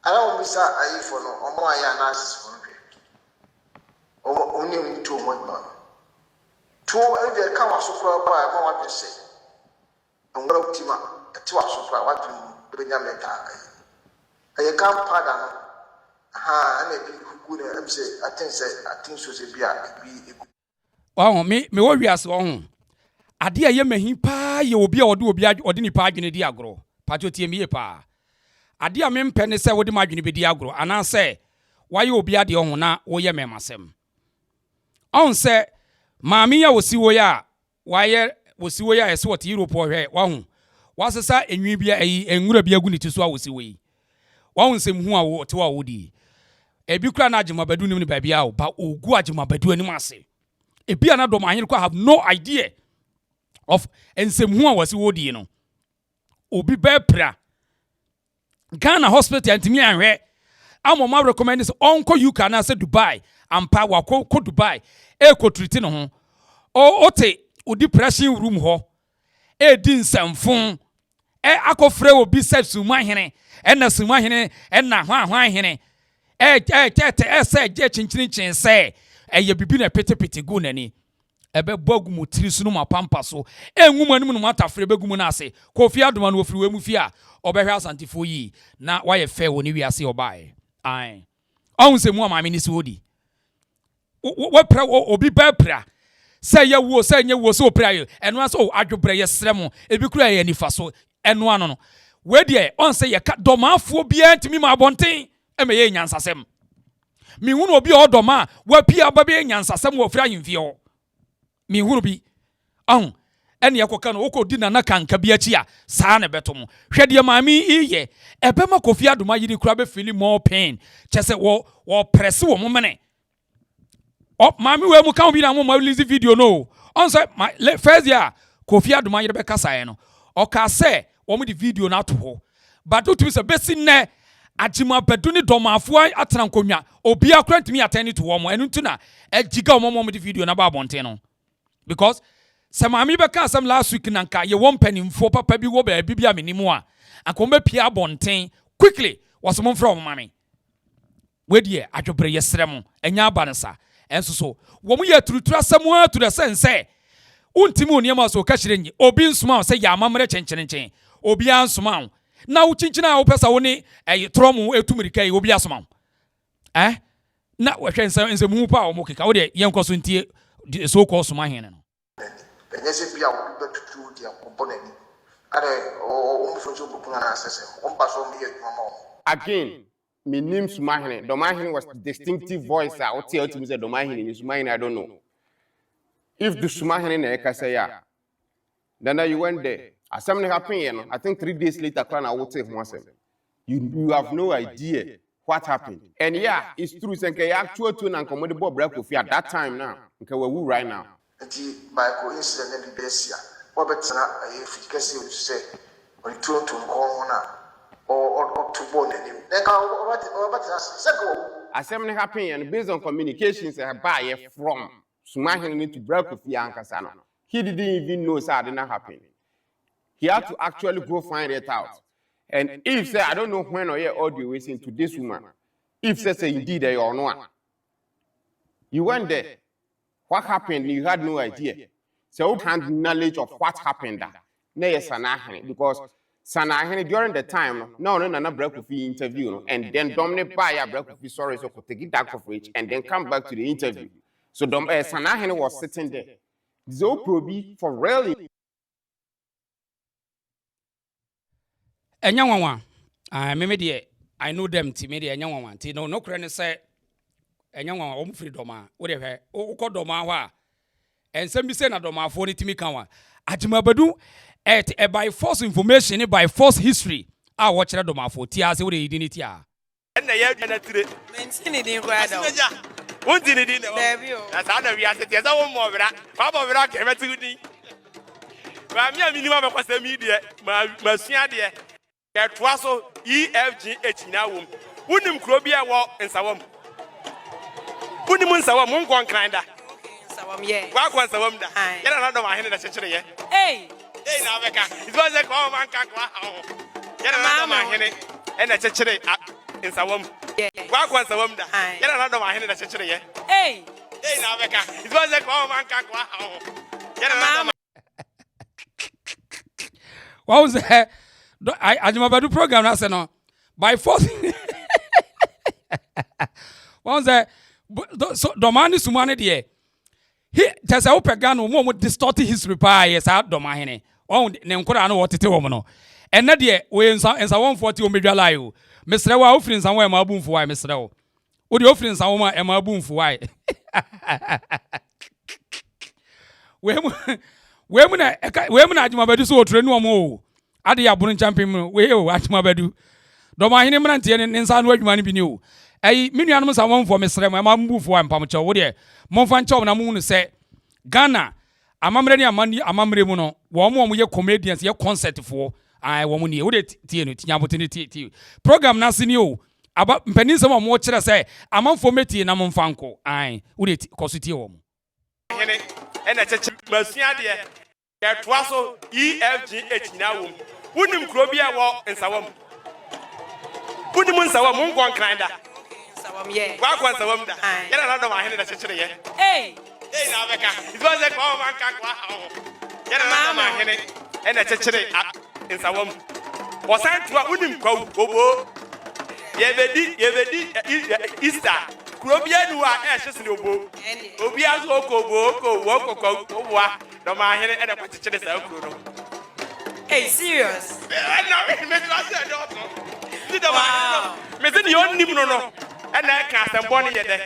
I don't miss a for no, or my analysis for me. Only 2 months. 2 every come so far by what you say. And what up to my 2 hours so far, what to bring a letter. I can't pardon. And say, I think so. Oh, me warriors on. Adia ye mehi pa ye obi a odi ni pa adwene di agro. Pato tie me pa. Adia me mpene se wodi ma adwene be di agro. Ana se waye obi ade ho na wo ye memasem. On se maami ya wosiwo ya waye wosiwo ya ese wote Europe hwe wa hu. Wasesa enwi bia enwura bia gu ni tiso a wosiwo yi. Wa hu nsem hu a wo te wa wodi. Ebi kura na Ajimabadu nim ni baabi a ba ogu Ajimabadu anim ase. Ebi ana Dormaahene ko have no idea of ensemu a wasi wodi no. Obi be pra. Ghana hospital antimi anhwe. Amoma recommend is onko UK na say Dubai. Ampa wako ko Dubai. E ko treat no ho. O ote odi pressing room ho. E di nsamfon. E akofre obi se Sumahene. E na Sumahene e na hwan. Say je chinchin say ye bibi na pete gu nani ebe bogu mu tiri sunu ma pampa so enwuma nim no matafre begu mu na ase Kofi Adoma no ofiri wemu fi a obehwe asantifo yi na waye fe woni wiase obae ai ohun se mu amame ni se odi we pra obi ba pra say ye wo say nye wo so pra ye eno aso adwobre ye sremo ebi kura ye nifa so eno ano no we de on say ye ka Dormaafo bia ntimi ma abonten eme ye nyansasem mi hunu obi odoma wa pia babe nyansasem wo fra yimfie ho mi hunu bi ahun ene yakoka no okodi na kanka bi achi a saa ne beto mo hwede maami iye ebe ma Kofi Adoma yiri kura be feel more pain chese wo press wo momene o maami we mu kan bi na mo ma release video no on say first year Kofi Adoma yiri be kasa no o ka say wo mu di video na to ho but to be besi ne Ajimabadu ni Dormaafo atena nkonwa obi akura ntimi ateni to wo mo enu ntuna ejiga wo mo di video na ba bonten no because samami be ka sam last week nanka ye won panimfo papa bi wo ba bibia menimu a akombe pia bonten quickly was mo from mami we die adwobre yesrem enya abansa enso so wo mo ye turutura samu to the sense untimi oniema so ka kirenyi obi nsuma se ya amamre chenchenchen obi ansuma na wo chinchina wo pesa wo ni tromu etumirika yi obi asoma na hwe nsemu pa wo mokeka wo de yenkoso ntie so ko Sumahene no enyese bia wo betutu dia komponent are o mfonso bukuna na asese o mpaso mi ye dwuma Again, my name Sumahene. Dormaahene was the distinctive voice. I would tell you, Dormaahene, Sumahene, I don't know. If the Sumahene na say yeah, then you went there. As something happened, I think 3 days later, I would say myself, you have no idea what happened. And yeah, it's true. Say actual tune and commodity break at that time now. Okay, we're right now. By coincidence, the best year. What better if you can see what you say? Return to or to born him. As something happened, and based on communications, I buy from Sumahene to break with Yankasano. He didn't even know that did not happen. He had to actually go find it out. And if say I don't know when or your audio is into this woman, if say indeed they or not, you went there. What happened? You had no idea. So you had knowledge of what happened there. Sumahene, because Sumahene during the time, no break with the interview, and then Dominic by a break with the sorry, so could take it back of which and then come back to the interview. So Sumahene was sitting there. So probably for really. Enyanwa I know them ti me de enyanwa ti no kure ne say enyanwa o mfiri doma wo de hwe o ko doma ho a ensem bi say na Dormaafo ne timi kan wa Ajimabadu by false information by false history a wo kire Dormaafo ti ase wo de yidi ni ti a na ya na tire mentini din kwa da won tini din David na sa na wi ase ti esa wo mo bra fa bo bra ke metu din Ba mi minimum be kwasa media ma sua de ke toa so EFGH na wom. Wonim kro bia wo nsawam. Wonim nsawam mon kon kranda. Nsawam ye. Wa kon nsawam da. Ya na Dormaahene da chechire ye. Hey. Hey na beka. It was like oh man kan kwa hawo. Ya na Dormaahene e na chechire nsawam. Wa kon nsawam da. Ya na Dormaahene da chechire ye. Hey. Hey na beka. It was like oh man kan kwa hawo. Ya na what was that? I do program I said no by force. What was that? So Dormaahene Sumahene there. He just open gun more distorted history pa yes out Dormaahene. Oh ne nkora no wotete wo no. And na there we in some 140 o medwa lie o. Mesre wa ofrin san wa ma bumfu wa mesre wo. O de ofrin san wa ma bumfu wa. We mu na adwuma badu so otre nu omo ade ya bonu champion we o adwuma badu Dormaahene mrantie ne nsa no adwuma ne bi ni o ai menuanom sa wonfo mesrem ma mbufu ampam che wo de monfa nche na mu nu se Ghana amamre ni amamre mu no wo mo ye comedians ye concert fo ai wo mu ni wo de tie no tinya bote ne tie program na se ni o aba mpanin se mo kire se amamfo metie na monfa nko ai wo de koso tie wo mo ena cheche masua de ke toa so EFGH na wom. Wonim kro bia wo nsawam. Wonim nsawam mon kon kranda. Nsawam ye. Wa kon nsawam da. Ya na Dormaahene da chechire ye. Hey. Hey na beka. It was like oh man kan kwa hawo. Ya na Dormaahene ena chechire nsawam. Wosan toa wonim kwa obo. Yebedi Easter. Krobia nu a ehye obo. Obi azu okoko wa Dormaahene ena kwa chechire sa okro no. Hey, serious? No, me trust you don't. See Dormaahene. Me say you only no. And I can't send ye de.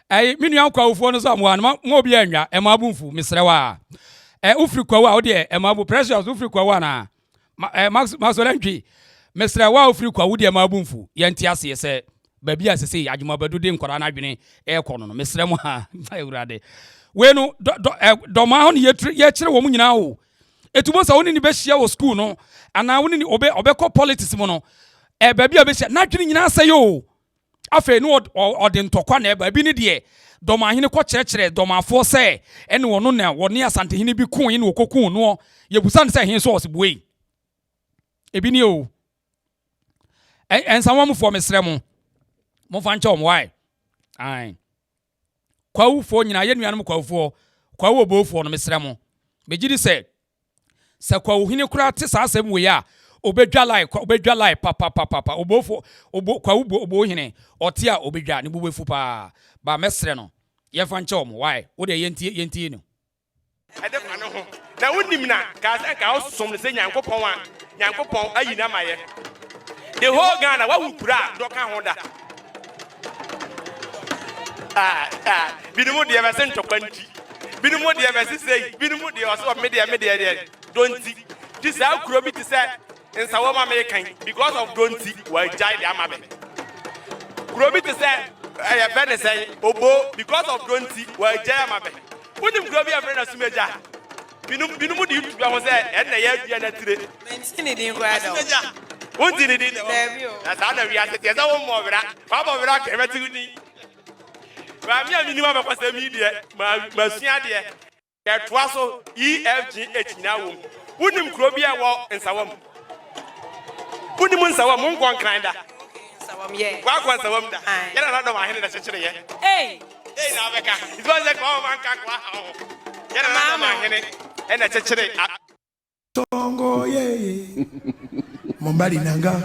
Ai minu yankwa ufo no so amwa mo bi anwa e ma bumfu misrewa. Ufri kwa wa o de e ma bu precious ufri kwa wa na. Max Olentwi mesrewa ufri kwa wo de ma bumfu ye ntia ase se ba bi asese adwuma badu de nkora na adwene e kono no mesremu ha urade we no Dormaahene ye kire wo mu nyina o etubo sa woni ni be hia wo school no ana woni ni obekọ politics mo no ba bi a be hia na adwene nyina ase yo afa no ode ntokwa na ba bi ni de Dormaahene kọ kire domafo se ene wono na woni asantehene bi kun yin wo kokun no ye busan se hin so osbuei ebi ni o ensa mo for mesremu mo fa nche mo why ai kwawufo nyina ye nuanom kwawufo kwawo obofo no mesremu begidi se kwawuhene kura te sa asem we ya obedwa lie papa obofo obohene ote a obedwa ne bubefu pa ba mesre no ye fa nche mo why wo de yenti no ade fa no ho na wonim na ka osom ne se nyankopon ayi na maye the whole Ghana wa wukura do ka ho da binumu de be se ntokwanti binumu de be se sei binumu de oso media donti this how kuro bi ti say nsawom American because of donti wa jai de amabe kuro bi ti say ya be say obo because of donti wa jai amabe wonim kuro bi afre na sumeja binumu de YouTube ho say en na ya dua na tire mentini din kwa do wonti ni din na sa na wi asete za wo mo bra fa bo bra ka beti ni ba mi minimum be kwasa media ma sua de ke toa so EFGH na wom wonim kro bia wo nsawam wonim nsawam mon kon kranda nsawam ye wa kon nsawam da ya na Dormaahene da chechire ye hey na beka it was like oh man kan kwa hawo ya na Dormaahene ena chechire Songo ye Mombali nanga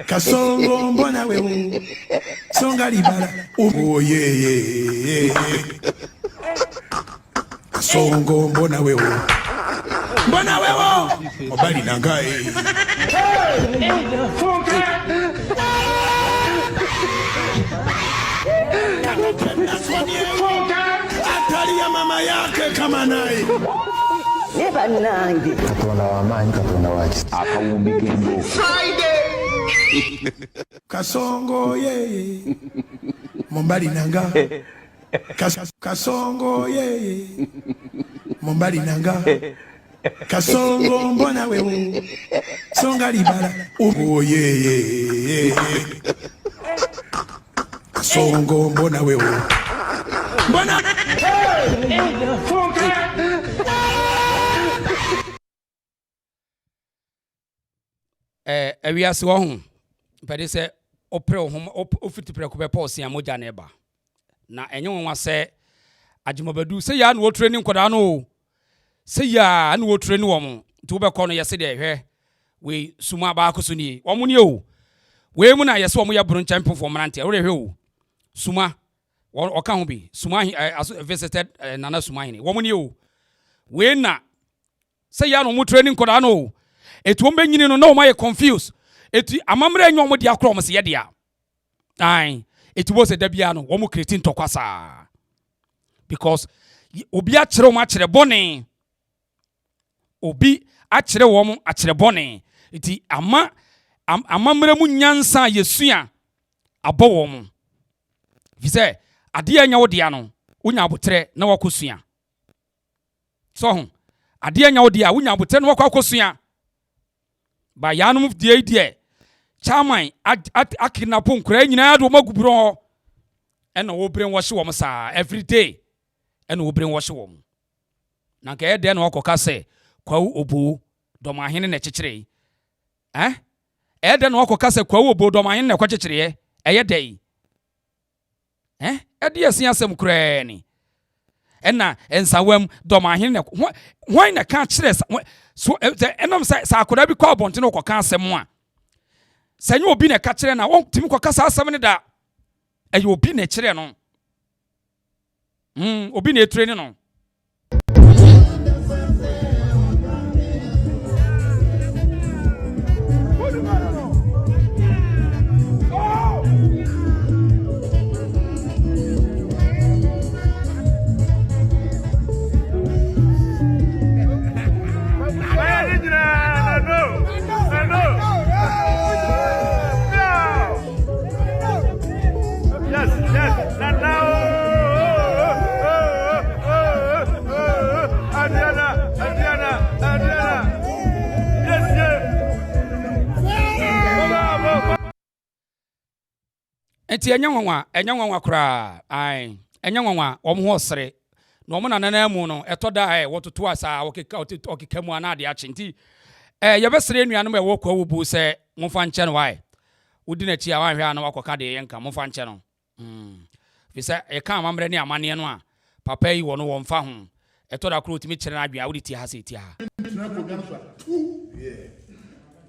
Kasongo mbona wewe Songa libala oh ye Kasongo mbona wewe Mombali nanga Atalia mama yake kama naye Neba nangi Katonda wamanyi katonda waki akawumbigendo Friday Kasongo ye Mombali nanga Kasongo ye Mombali nanga Kasongo mbona wewe Songa libala oh ye Kasongo mbona wewe Mbona Ewiase wo ho pede se opre ho ofiti pre ko be pause ya moja na eba na enye wonwa se agimabadu se ya na wo training koda no se ya na wo training wo mo to be ko no yese de hwe we suma ba akoso ni wo mo ni o we mu na yese wo mo ya buru champion for mrante wo de hwe o suma o ka ho bi suma visited nana Sumahene wo mo ni o we na se ya no mo training koda no etu ombe nyini no na o ma ye confused etu amamre enyo mo dia kro mo se ye dia ai etu bo se da bia no wo mo creating tokwasa because obi a kire wo ma kire bone obi a kire wo mo a kire bone eti amamre mu nyansa yesua abo wo mo vise ade anya wo dia no unya abotre na wakosua so ho ade anya wo dia unya abotre na wakosua ba yanum die chairman akinapo nkura nyina do magubro ho ena wo brain wash wo sa every day ena wo brain wash wo na ka ede na okoka se kwawu obo Dormaahene na chechire ede na okoka se kwawu obo Dormaahene na kwachechire eye dai ede asia asem kura ni ena ensawam Dormaahene na hwan na ka chire so enom sa akoda bi kwa abonte no koka asem a sanyo obi na ka kire na won timi koka sa asem ne da eye obi na kire no obi na training no enti enyanwanwa kura ai enyanwanwa omho osere no mo nanana mu no etoda wototo asa okeka mu ana ade achi nti yebesere enuanom ewo kwa wo bu se mofa nche no wai udi na chi a wanhwe ana wakoka de yenka mofa nche no fisa ka amamre ne amane no a papa yi wo no wo mfa ho etoda kro otimi kire na adwa wo ti ha se ti ha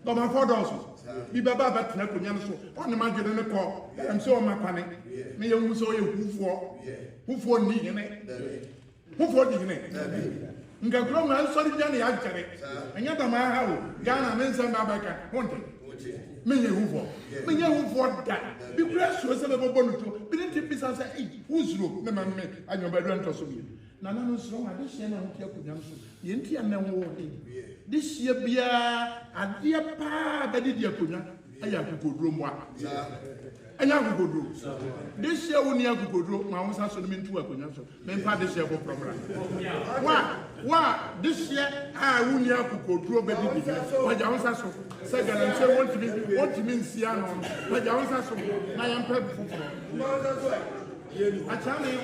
Doma fodos bi baba batena konya so woni ma dwene ne ko em se o makwane me ye hu so ye hufo ni hene hufo di hene nga kro ma so ri jane ya jere enya da ma ha o Ghana me nsa ma baka honte me ye hufo da bi kura so se be bobo no to bi ne tipi sa say uzuro me ma me anyo ba do nto so bi na no so ma de hye na ho tia konya so ye ntia na wo this year bia adia pa bedi dia konya aya kukodro mo anya kukodro this year woni akukodro ma won sa so me ntu akonya so me pa this year for program wa this year woni akukodro bedi dia waja won sa so se gana se want me nsia no waja won sa so na ya mpa fufuro actually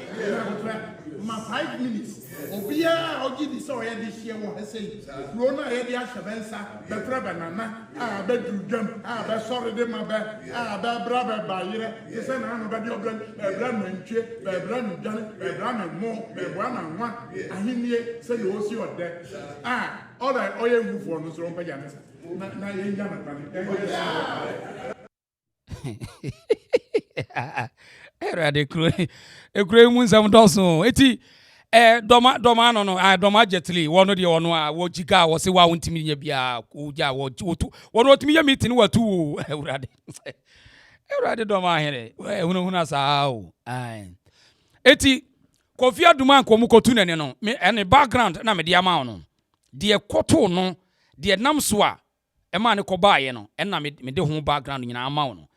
my 5 minutes obia ogi di so ye di hie wo hese ro na ye di ahyebensa be fra banana be dudam be sorry de ma be bra be bayire ye se na no be di obra bra nantwe be bra nudan be bra na mo be bra na nwa ahenie se ye osi ode all right oye move on so mpa janesa na ye nya na pan era de ekure mu nsam doso eti doma no doma jetli wono de wono a wo jiga wo se wa wontimi nya bia wo ja wo wono otimi ya meeting watu eurade Dormaahene hunu sa o eti Kofi Adoma ko mu kotu nene no me ene background na me de ama no de koto no de nam so a e ma ne ko baaye no enna me de ho background nyina ama no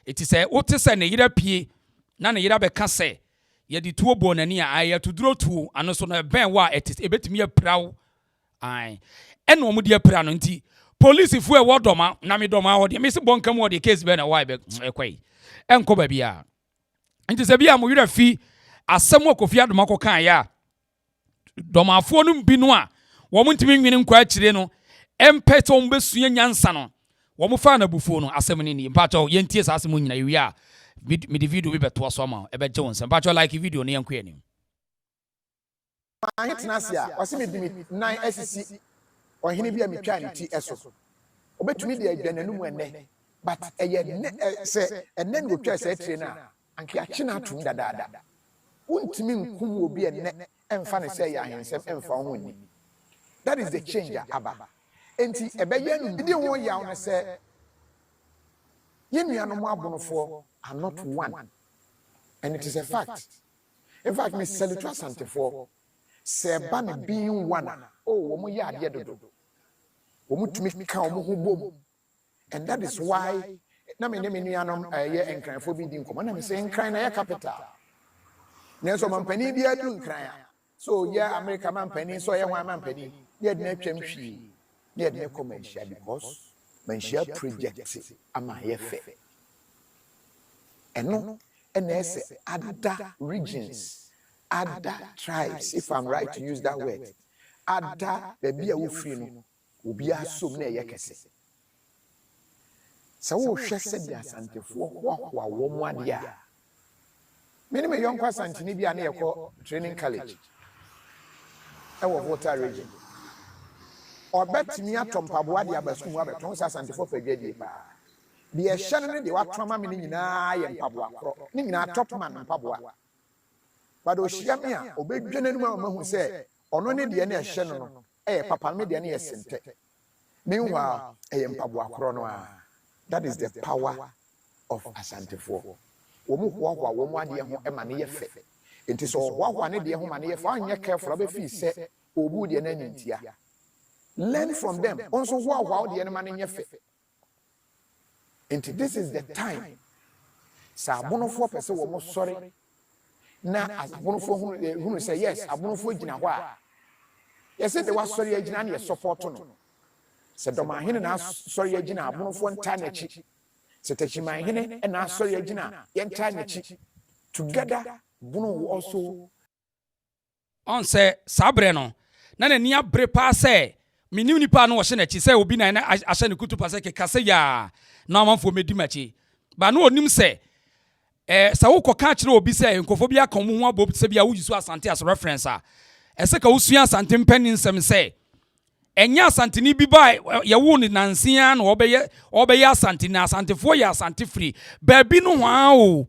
eti se wote se ne yira pie na ne yira be ka se ye di tuo bo nani a aye to duro tuo ano so na ben wa etis ebetimi aprawo ai ene omo di apra no nti police fu e wodoma na me doma ho de me se bonka mo de case be na why be ekwai enko ba bia nti se bia mo yira fi asem Kofi Adoma ko kan ya domafo no bi no a wo mo ntimi nwene nkwa akire no empeto mbesua nyansa no wo mo fa na bufuo no asem ni mpacho yentie sa asem nyina yewi a me di video bi beto so ma e be je won sem mpacho like video no yenko anim ahitena sia wase me dimi 9 SC ohene bi a metwa ne ti eso obetumi de adwananum enne but eye se enne no twa se tire na anke achi na atum dadaada untimi nkum obi enne emfa ne se ya ahensem emfa ho ni. That is the change aba enti ebeye no bidi ho yaw ne se yenuanom abonofo are not one, and it is a fact. In fact, Miss Selitra Santefo se ban being one. Oh, womo ya ade dodo. Womo tumi ka womo ho bom. And that is why na me nuanom ye enkranfo bi di nkomo na me se enkran na ye capital. Nenso mampani bi adu nkran. So yeah, America mampani so ye wan mampani. Ye de na twam hwi. Ye de na commercial because Manshia project ama ye fe. Eno NS other regions, other tribes, if I'm right to use that word. Other baby a wofri no obi asom na ye kese. So wo hwe se dia santefo wa wo mu ade a. Me me yonkwa santini bia na ye ko training college. E wo Volta region. Obetimi atompabo ade abasum abeton sa santefo fadwadie ba. The Shannon, the Watrama Minina, and Pabua, Nina Topman, Pabua. But Oshiamia, obey General who said, on only the NS Shannon, Papa Mediania Sente. Meanwhile, Pabua Cronoa. That is the power of Asantefo. Womuwa, woman, Emania Fe. It is all one idea, Homania, find your care for a fee, said, Obudi and Enintia. Learn from them. Also, wow, the enemy in your face. And this is the time. Sa abonofo pese wo mo sori. Na abonofo who say yes, abonofo gina hwa. Yes, they was sorry agina na support no. Se Dormaahene na sorry agina abonofo nta na chi. Se Sumahene na sorry agina ye nta na chi. Together, bono also on say sabre no. Na na ni abre pa say mini nipa no wo hye na chi say obi na ahye ne kutu pa say kekase ya. Na amanfo medi machi ba no onim se sa wo koka kire obi se nkofo bia kan mu ho abob se bia wo yisu asante as reference a ese ka wo sua asante mpani nsem se enya asante ni bi ba ye wo ni nansia na obeye asante na asante fo ya asante free ba bi no ho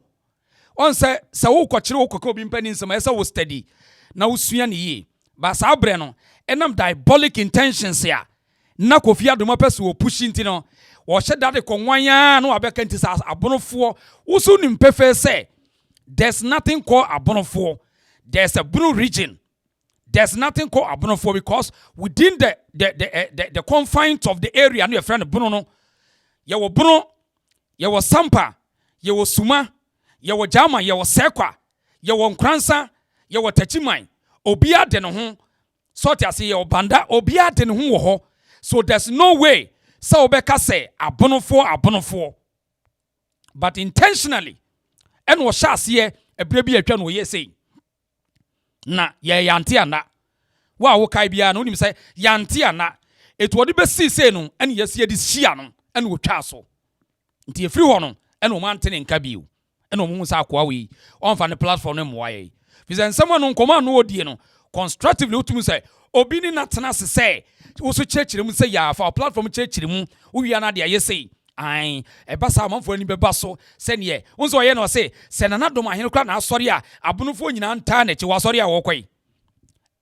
on se wo kokire wo koka obi mpani nsem ese wo study na wo sua ne yi ba sa abre no enam diabolic intentions ya na Kofi Adoma pese wo pushi ntino wo hye dade konwanya no abeka nti sa abonofo usu ni mpefe say there's nothing called abonofo, there's a blue region. There's nothing called abonofo because within the confines of the area no your friend Bruno no ye wo Bruno ye wo Sampa ye wo Suma ye wo Jama ye wo Sekwa ye wo Nkransa ye wo Tachiman obia de no ho sort ase ye wo Banda obia de no ho wo ho. So there's no way so obeka say abonofo but intentionally and wo shas ye ebre bi atwa no ye say na ye yante ana wa wo kai bia no nim say yante ana etu odi be si say no and yes ye di hia no and wo twa so nti efiri ho no and wo mantene nka bio and wo mu sa akwa we on fa ne platform no mo ye fizen someone no nkoma no odie no constructively utum say obi ni natena se say also chechire mu say ya for platform chechire mu uwia na de ye say ai e basa amanfo ani beba so se ne ye unso ye no say se na Dormaahene kra na asori a abonofo nyina nta na chi wasori a wokwai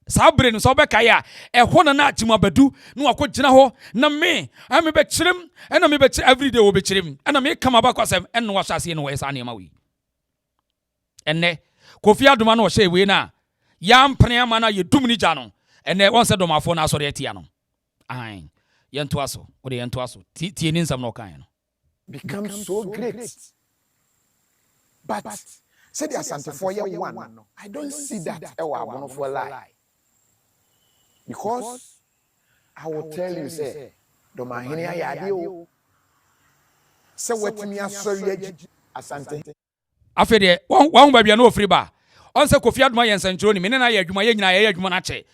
sabre no so be kai a e ho na achima badu no akogina ho na me am be chirem na me be every day wo be chirem na me kama ba kwasem en no wasase no we sa ne ma wi enne Kofi Adoma no hye we na ya mpene ama na ye dumni ja no enne won se domafo na asori atia no ai yento aso wo de yento aso tie ni nsam no kan no become so great. But Say the Asante for year one. I don't see that one for lie. Because I will tell you, say, Dormaahene ayadio. Say what me asori Asante. Afede, one baby no free bar. On say Kofi Adoma yen sentroni, me na ye adwuma ye nyina ye adwuma na che.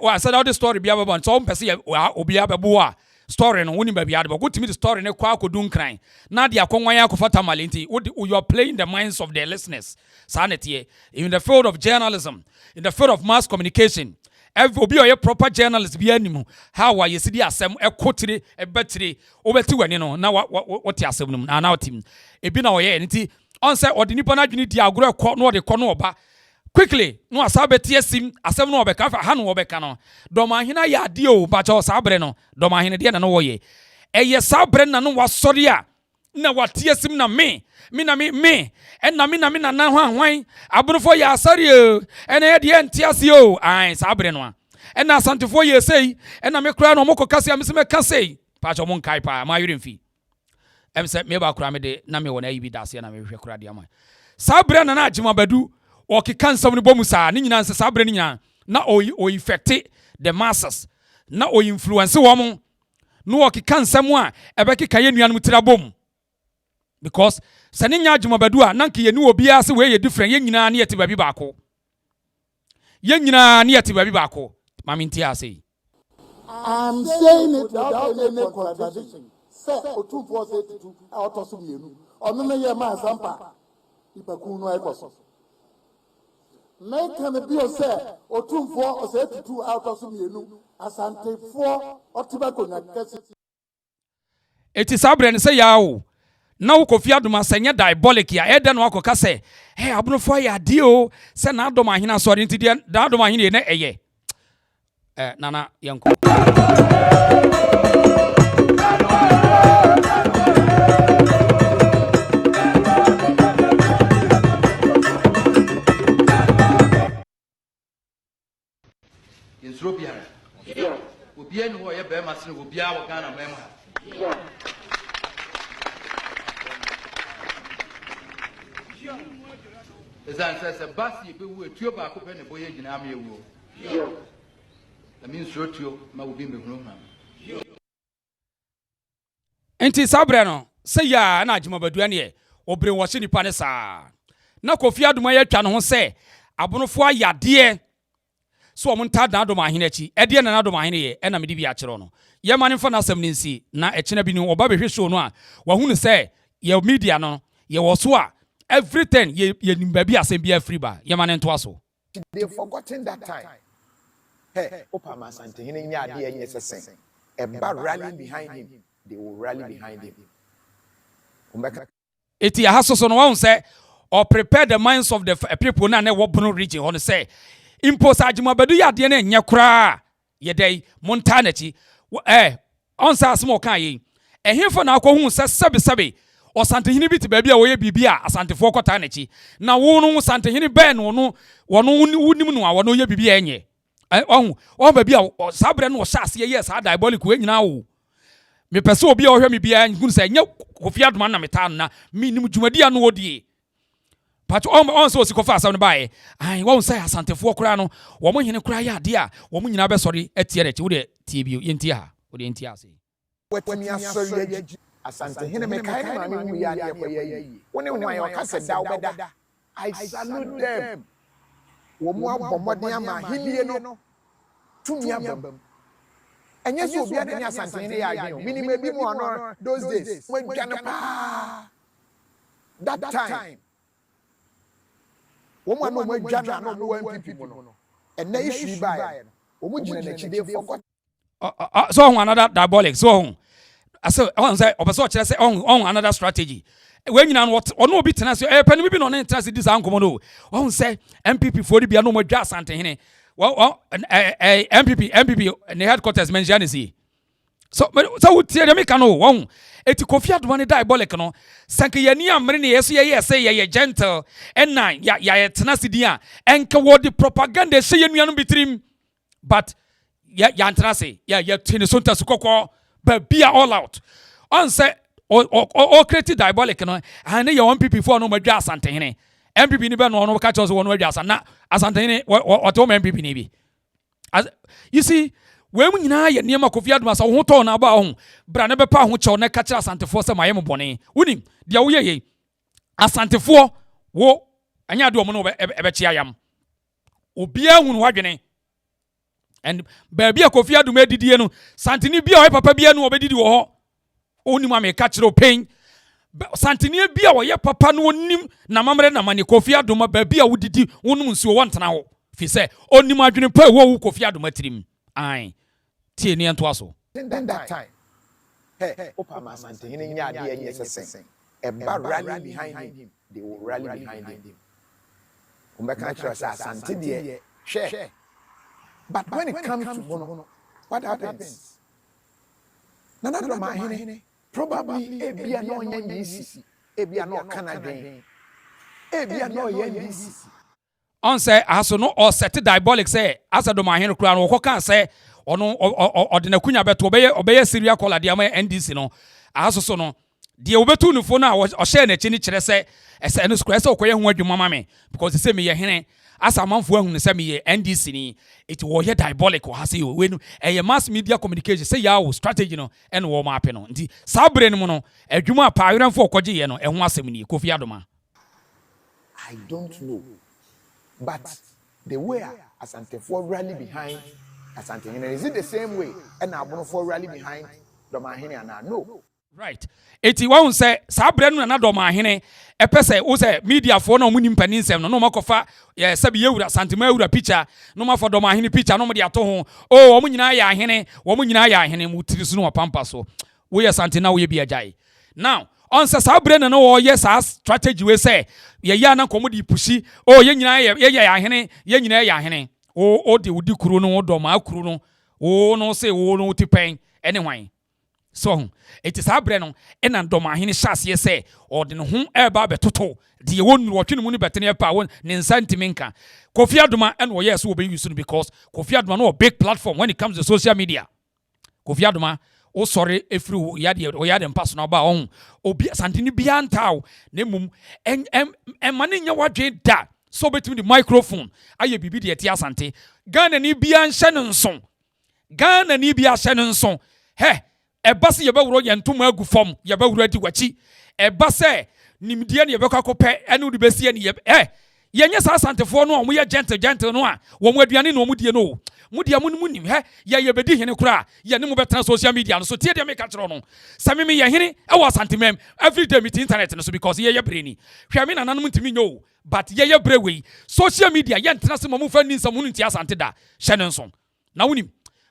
Wa said all the story bia baba, so pese obi abebo a story no woni baby adebo. Go to me the story ne kwa akodun kran. Na dia konwan ya kofata malenti. You are playing the minds of the listeners. Sanity in the field of journalism, in the field of mass communication. Obi oye proper journalist bi animu. How are you see the asem ekotire ebetire obeti wani no na what asem no na otim. Ebi na oye nti on say odinipa na dwini di agoro ekọ no de kọ no oba quickly no asabeti asim asem no obeka fa ha no obeka no Dormaahene ya de o ba cha sabre no Dormaahene de na no woye eye sabre na no wasori a na wate asim na me na na hwan abonofo ya asari o ene ye de entiase o ai sabre no a ena asantefo ye sei ena me kra no mokokase am se me kasei pa cha mo nkai pa ma yure mfi say me ba kura me de na me wona yibi dase na me hwe kura de ama sabre na na agima badu o ke kansam ne bomu sa ni nyina sabre ni nyina na o affect the masses na o influence wo mo no o ke kansam a ebe ke kaye nuanum tira bom because se ni nya agima badu a na nke ye ni obi ase we ye different ye nyina na yeti babi baako ye nyina na yeti babi baako maminti ase I'm saying it without any contradiction. Say otumfo say tutu autoso mienu ono me ye ma sampa ipaku no ekoso make me bi o say otumfo o say tutu autoso mienu asantefo otibako na kesi eti sabre ne say yawo na wo Kofi Adoma senya diabolic ya ede no akoka say hey abonofo ya de o say na Dormaahene asori nti de na Dormaahene na eye nana yanko Instrubiara. Obia no ye be ma sene obia wo Ghana mema. Ezan se basi be wu etuo ba ko pe ne boye gina am yewu. That means rotio ma obi me hunu ma. Enti sabre no say ya na agima badua ne obre wo hye nipa ne saa na Kofi Adoma ye twa no ho se abonofo ayade so o monta da Dormaahene achi ede na Dormaahene ye na mede bi a kire no ye mane fa na asem ne nsi na ekene bi ni oba behwe show no a wa hunu se ye media no ye wo so a everything ye nimba bi asem bi afri ba ye mane nto aso they forgotten that time. Hey, Opa Asante hine nya ade enye sesen eba rally behind him, they will rally behind him. Eti ya hasoso no won say or prepare the minds of the people na wo Bono region on say impose agima badu ya de na nya kura ye dai monta na chi on sa asmo kan yi ehemfo na akwohu se sebe Osantehene bi te baabi a woye bibia asantefo kwata na chi na wo no Santehene ben no wono unim no a wono ye bibia enye on baabi a sabre no sha ase ye sa diabolic we nyina wo me pese obi a ohwe me bia hunu se nya Kofi Adoma na meta na me nim dwumadi a no wodie but on so sikofa asam no bae ai won say asantefo kura no wo mo hene kura ya ade a wo mo nyina be sori etie de chi wo de tie bio yenti ha wo de yenti ase wetimi asori agi Asantehene me kai na me mu ya de ko yayi woni wan o kase da obeda I salute them wo mu abomoden ama hilie no tumi abam enye so obi ade ni Asantehene ya adwen mini me bi mu ono those days when dwane pa that time wo mu no mu dwane no mo MPP mu no ena issue bae wo mu gina na chide forgot so another diabolic so so on say obeso kire say on another strategy we nyina no ono obi tena say pani bi no na tena say this ankomo no on say MPP for bia no mo dwa Asantehene MPP ne headquarters mention see so tie dem kan no won eti Kofi Adoma ne diabolic no sanke yani amre ne yeso ye say ye gentle enna ya tena sidia enke wo the propaganda say yenuanu bitrim but ya tena say ya tene so nta sukoko but be all out on say o create diabolic no and your one people for no madwa Asantehene MPP ni be no catch us one wadwa na Asantehene what MPP ni bi. You see, when we na ye niema Kofi Adoma sa ho to na ba ho bra na be pa ho chew na catch Asantefo se mayem bone. Woni dia wo ye Asantefo wo anya de omo no be chia yam. Obia hunu wadwene. And baby Kofi Adoma didie no Santini bia o papa bia no obedidi wo ho. Oni ma me catch ro pain. Santini bia wo ye papa no onim na mamre na mane Kofi Adoma baby a wodidi wonum nsuo wontena ho. Fi say onim adwene pa wo Kofi Adoma tirim. Ai. Tie ni ento aso. In that time. Hey, Opa Asantehene nya de enye sesen. Eba rally behind him. They will rally behind him. Umbeka chira sa Asante de share. But when it comes to Bono, what happens? Nana Dormaahene probably ebia no nyanyisi. Ebia no Canadian. Ebia no yanyisi. On say aso no or set diabolic say as a Dormaahene kura no ko say ono odena kunya beto obeye serial caller de ama NDC no aso so no de obetu no fo na o share na chini kire say ese no square say okoye ho adwuma ma me because say me ye hene asa amanfo ahunu say me ye NDC ni it wo ye diabolic o ha say we no e mass media communication say ya wo strategy no ene wo ma ape no nti sabre no no adwuma pa aweranfo okoje ye no e ho asem ni Kofi Adoma. I don't know, but the way Asantefo rally behind Asantehene, is it the same way and Abonofo rally behind Dormaahene and no? Right. Eti wa say sabre no na Dormaahene e pese wo say media for na omunim pani nsem no makofa ye sabi yewura Santema yewura picture no ma for Dormaahene picture no mo de ato ho o omu nyina ya ahene wo mu nyina ya ahene mu tiri so no pampa so wo ye Santena wo ye bi ajai now on say sabre no wo ye sa strategy we say ye ya na komo di pushi o ye nyina ye ya ahene ye nyina ya ahene o de wudi kuru no Dormaa kuru no o no say o no tipen anyway. So it is abre no ena Dormaahene hyase say o de no ho eba betoto de won wotwe no mu ni betene pa won ne nsantimenka Kofi Adoma and wo yes wo be use no because Kofi Adoma no a big platform when it comes to social media. Kofi Adoma o sorry efri o yade mpaso na ba on obi Santini bia ntaw na mum mane nya wadwe da so between the microphone aye bibi de eti Asante Ghana ni bia nhye no nson Ghana ni bia hye no nson he eba se yebawuro ye ntoma agu fom yebawuro adi wachi eba se nimdie ne yebekwa kope ene udi besie ne yenye sa Asantefo no omo ye gentle no a wo mo aduane no omo die no mudia mu nim ye yebedi hene kura ye ne mo betena social media no so tie de me ka kiro no sami me ye hene e wo Asantemem every day meet internet no so because ye breni hwa me nananom ntimi nyo but ye brewe social media ye ntena se mo fa ni nsam hu nti Asante da hye ne nson na wonim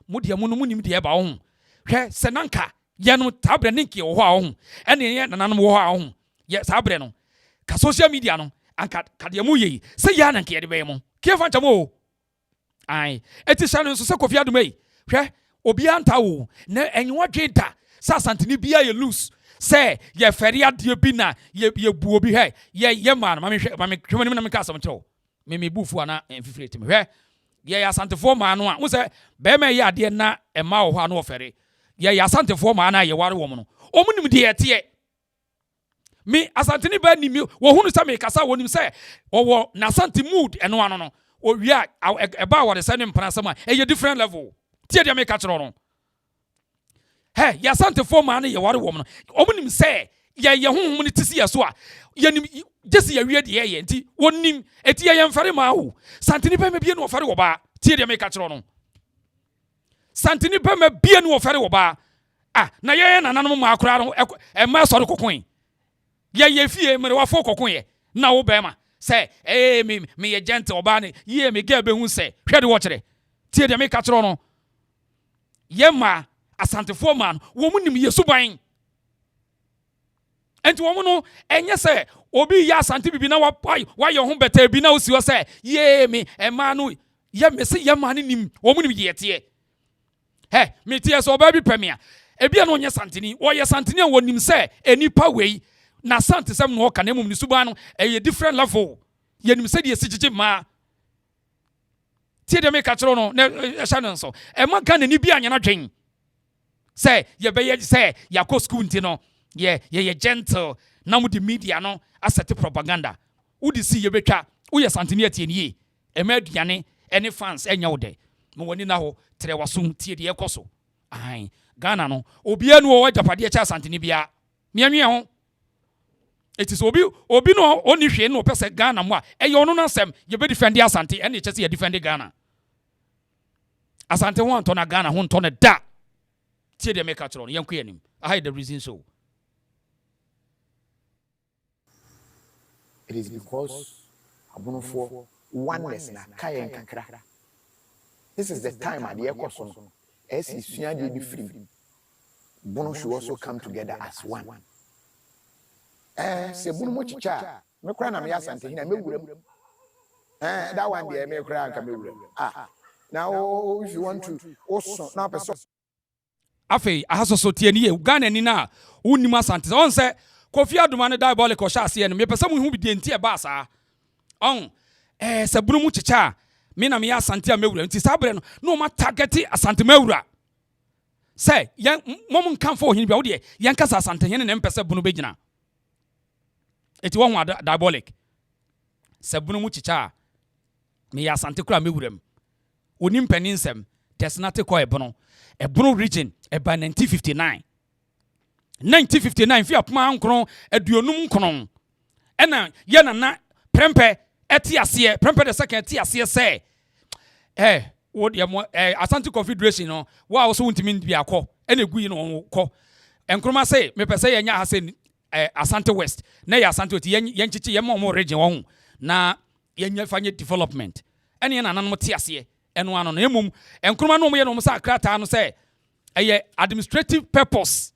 mudia mu no munim de ba ho hwe senanka ye no tabre ninki wo ho a ho ene ye nananom wo ho a ho ye sabre no ka social media no anka kade mu ye se ya nanka ye de be mo kefa ntamo ai eti sanu so se Kofi Adoma yi hwe obi anta wo na enwo dweda sa Asanteni bia ye loose se ye feri ade bi na ye bu obi he ye man ma me hwe na me ka asam kiro me bufu ana enfifrete me hwe ye Asantefo ma no a wo se be me ye ade na e ma wo ho ana ofere ye Asantefo ma na ye ware wo mo no omunim de ete me Asanteni ba ni me wo hunu sa me kasa wonim se wo na Asante mood eno ano no o wia eba wa de sane mpana sama e different level tie de me ka kiro no he ya Asantefo ma na ye ware wo mo no omunim se ye honhom ni tisi ye so a ye nim jesi ye wie de ye nti wonim eti ye mfare ma ho Santeni ba me bie no ofare wo ba tie de me ka kiro no Santeni ba me bie no ofare wo ba na ye nananom ma akora no e ma so de kokon ye fie mere wa fo kokon ye na wo be ma say me ye gentle oba ne ye me ga be hu say hwe de wo kire tie de me ka kiro no ye ma Asantefo man wo munim ye suban enti wo no enye say obi ya Asante bibi na wa ye ho beta bi na osi wo say ye me e ma no ye me say ye ma ne nim wo munim ye tie he me tie so oba bi pemia e bia no nye Santeni wo ye Santeni a wonim say enipa wei na Asante sem no ka na mum ni suban no e different level ye nim say de sigigi ma tie de me ka kiro no na ehya no so e ma Ghana ni bia anya na dwen say ye be ye say yakọ school nti no ye gentle na mu di media no asset propaganda wodi si yebetwa woyɛ santini atie nie ema aduane ene fans enya wo de mo wani na ho tre wasum tie de ekoso ai Ghana no obia no wo japade cha santini bia mianwe ho etis obi no oni hwe no pese Ghana mo a eye ono no asem ye be defend asante ene che se ye defend Ghana asante ho anto na Ghana ho nto na da tie de make atro no yenko yanim I hide the reason so. It is because abunofo oneness na kayen kakra. This is the time at the ekoso. As isua dey be free. Bono should also come together as one. Se bunu mo chicha me kra na me asante hina me wuram. That one dey me kra anka me wuram. Now if you want to also now person Afi ahaso so tie ni Ghana ni na unima asante on say Kofi Adoma ne diabolic o sha ase no me pese mu hu bi de ntie ba sa on se bunu mu chicha me na me asante a mewura nti sabre no ma target asante mewura say yan mom kan fo hin bia wo de yan kasa asante hin ne mpese bunu begina eti wo hu diabolic se bunu mu chicha me ya asante kura mewuram oni mpani nsem desnate ko ebono region eba 1959 fi apoma nkron aduonum nkron ena ye na prempe eti ase prempe the second eti ase say wo de mo Asante Confederation no wo a wo so ntimi bi akọ ena egu yi no kọ enkroma say me pese ye nya ha say Asante West na ya Asante oti ye nchichi ye mo region wo na ye nya fanye development ena ye na nanom ti ase eno ano no emum enkroma no mo ye no mo sa krata no say administrative purpose.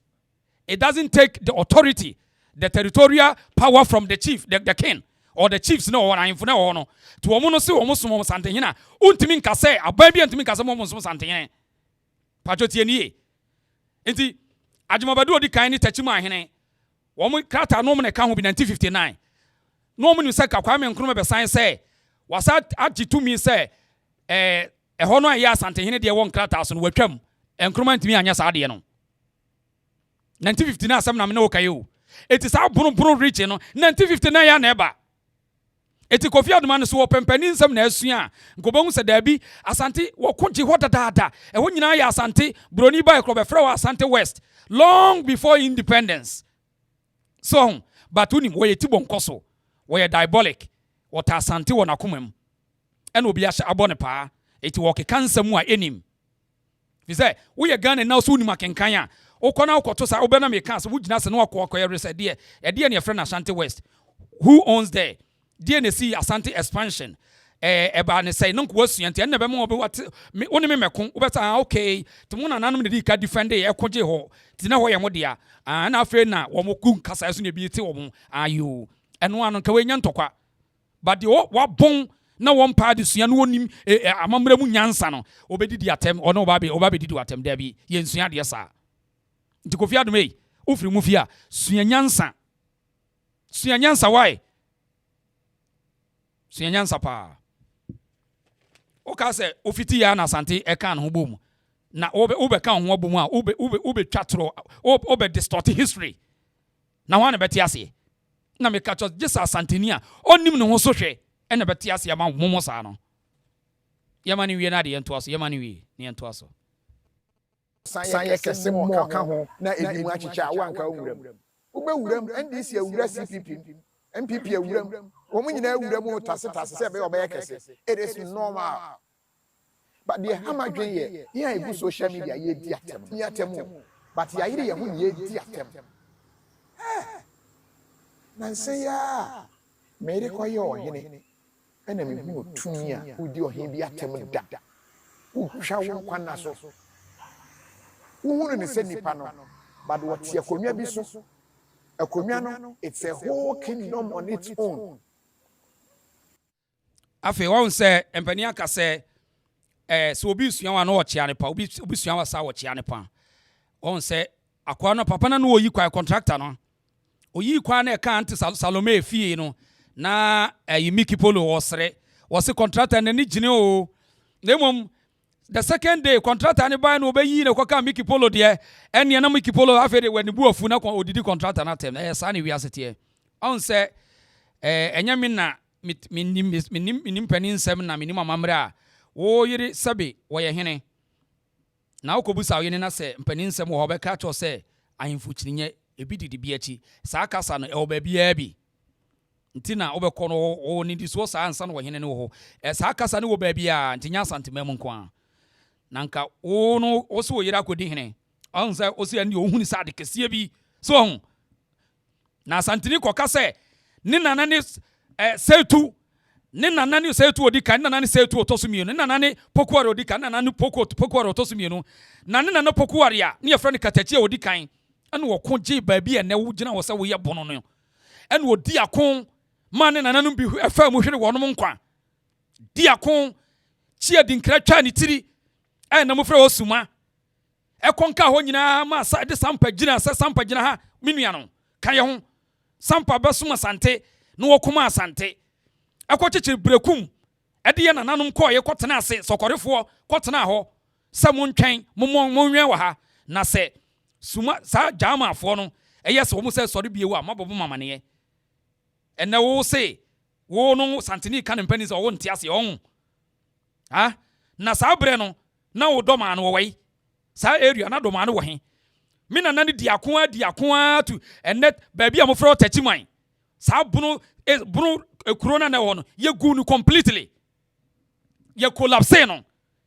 It doesn't take the authority, the territorial power from the chief, the king, or the chiefs no one info no to omo se omo somo sante hina untimi nka se ababi untimi nka se omo somo sante hina pachotie nie enti adwumabadu odi kan ni tachima hene omo krata no mo ne ka ho bi 1959 no mo ni se ka Kwame Nkrumah be san se wasa agitumi se ho no ya sante hene de won krata so no watwam Nkrumah ntimi anya sa de no 1959 asem na me no kayo eti sa bono reach no 1959 ya na eba eti Kofi Adoma no so pempani nsem na asua nkobon se dabi Asante wo konji hodadada ho nyina ya Asante broni ba ekro be fra wa Asante West long before independence so but unim wo yeti bonkoso wo ye diabolic wo ta Asante wo nakomam ena obi ahye abone pa eti wo keka nsem a enim fi say wo ye Ghana na so unim akenkan a okona okoto sa obena me kan so wugina se no akokoye resede e ne friend Asante West who owns there die ne see Asante expansion eba ne say no ko asuante enne be mo be what woni me meko obeta okay to mo na nanom ne di ka defend e koje ho ti na ho ye mo dia na afre na wo mo ku kasa so ne bi ti wo mo ayo eno anu ka we nya ntokwa but the wa bon na won pa de sua no onim amamra mu nyansa no obedidi atem ono oba be didi atem da bi ye nsua de sa nti Kofi Adoma ofiri mu fia sua nyansa why sua nyansa pa o ka se ofiti ya na Asante e kan ho bom na obe kan ho bom a obe twatro obe distort history na wan beti ase na me catch just Asante ni a onim ne ho so hwe e na beti ase ma momo sa no yamani wie na de ento aso yamani wie ne ento aso Sanye kese mo ka ho na edimu achicha wanka wuram ube wuram NDC awura CPP MPP awuram wo mu nyina awuram tase se be obeye kese it is normal but the hamadwen ye here ibu social media ye di atem but ya yire ye hu ye di atem nanse ya mere ko ye ohene ena me hu otumi a udi ohene bi atem da uhwa wo kwana so uhuru ne se nipa no but what ye konwa bi so akonwa no it's a whole kingdom on its own afi won say empani aka say so obi sua wa no wo chia ne pa obi sua wa sa wo chia ne pa won say akwa no papa na no oyi kwa contractor no oyi kwa na e kan ante Salome fie no na Miki Polo wo se contractor na ni gine o nemom the second day contractor ni buy no obeyi ne kwaka Miki Polo de ene na Miki Polo afede wani bu afu na odidi contractor na tem sa ne wi asete on say enya me na minim pani nsɛm na minim amamre a wo yiri sabe wo ye hene na okobusa wo yene na sɛ mpani nsɛm wo bɛka cho sɛ ahemfo kyinye ebi didi bi achi saa kasa no e wo ba bia bi ntina wo bɛkɔ no wo ni di so saa ansa no wo hene no wo saa kasa no wo ba bia ntinya santemam nko a na nka wo no wo so wo yira akodi hene ɔn sɛ wo so ani wo huni sa de kɛseɛ bi so ho na santini kɔka sɛ ne nana ne setu ne nana ne setu odi kan nana ne setu otosumienu ne nana ne pokuare odi kan nana ne pokuare otosumienu na ne nana pokuare a ne yefra ne katachi odi kan ane wo ko gye baabi ene wo gina wo sɛ wo yɛ bono no ane wo di akon ma ne nana no bi efa mu hwere wonom nkwa di akon chia di nkra twa ne tiri na mo fra osuma ekonka ho nyina ma sa de sampa gina ha menua no kan ye ho sampa besuma sante no wo kuma asante ekwocheche brekum ede ye nananom ko ye kotena ase sokorefo kotena ho se montwen monwen wa ha na se suma sa jama afo no eye se wo mu se sori biewu a mabobo mamane ye ene wo se wo no santeni kan mpani se wo nte ase on ha na sa bre no na wo doma no wo wai sa area na doma no wo he me na nane diakon tu ene baabi amofro tachiman sa bunu corona na wono ye gu no completely ye collapse no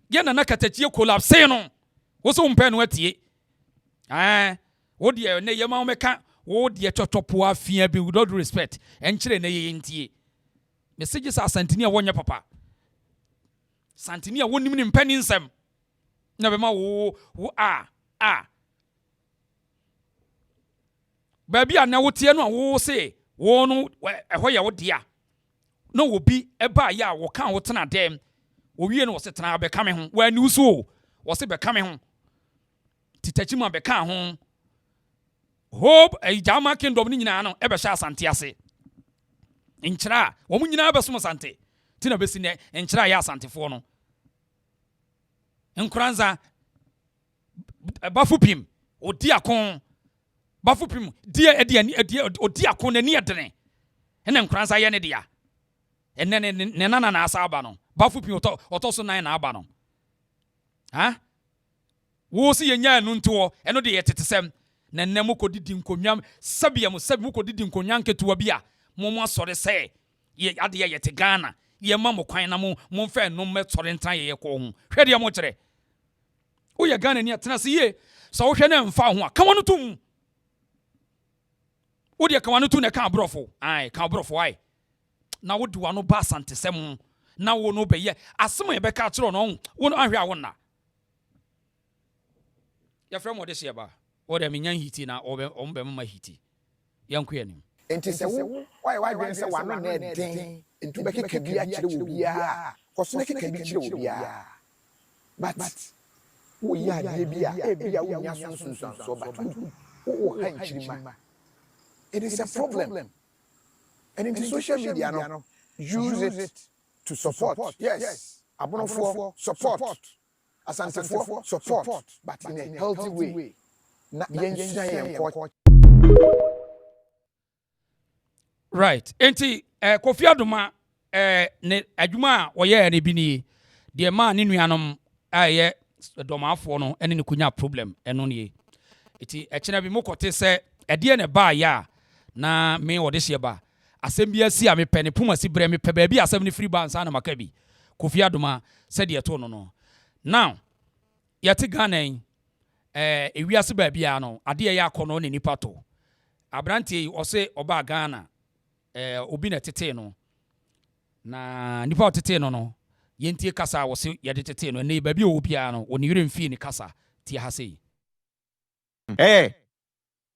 ye na katachi ye collapse no wo so mpe no atie wo de ne ye ma meka wo de totopo afia bi with all due respect enkyere na ye ntie message sa santini a wonye papa santini a wonim ni mpani nsem na be ma wo baabi a na wotie no a wo se wo no eho ye wo dia no obi eba ya wo kan wo tena dem wo wie no wo se tena be ka me ho wa ni uso wo se be ka me ho titachima be ka ho hope jama kingdom ni nyina no e be sha asante ase nkyira wo mu nyina be so asante tina be si ne nkyira ya asantefo no nkranza bafupim odi akon bafupim dia odi akon na ni edene ene nkranza ye ne dia ene ne nana na asa aba no bafupim otoso nan na aba no ha wo si yenya anu nto eno de yetetesem na nnem ko didi nkonwam sabiam sabi ko didi nkonwan ketuwa bia mo asore se ye ade ye te Ghana ye ma mo kwan na mo mfa no metore ntan ye ko ho hwede mo kire wo ye Ghana ni atena se ye so wo hwe na mfa ho a ka wono tum wo de ka wono tum na ka abrofo ka abrofo na wo de wano ba santesem na wo no be ye asem ye be ka kire no wo no ahwe a wo na ya frɛ mo de se ba o de menyan hiti na o be mama hiti yanko yanim enti se wo why dwen se wano na den entu be keka bi a kire wo bia koso na keka bi kire wo bia but wo ya de bia e bia wo nya sunsun so but wo han chirima it is a problem and in social media no use it to support yes abonofo support asantefo support but in a healthy way na right enti Kofi Adoma ne adwuma wo ye ne bi ni de ma ne nuanom aye domaafo no ene ne kunya problem eno ne enti ekena bi mokote se ede ne ba ya na me wo de hye ba asem bi asi a me pene puma si bre me pe ba bi asem ne free bank sa na maka bi Kofi Adoma se de to no now yate Ghana ewiase ba bia no ade ye akono ne nipa to abrantie o se oba Ghana obi na tete no na nipa tete no yentie kasa wo se ye de tete no ne ba bia obi a no oni yire mfi ni kasa ti ha sei hey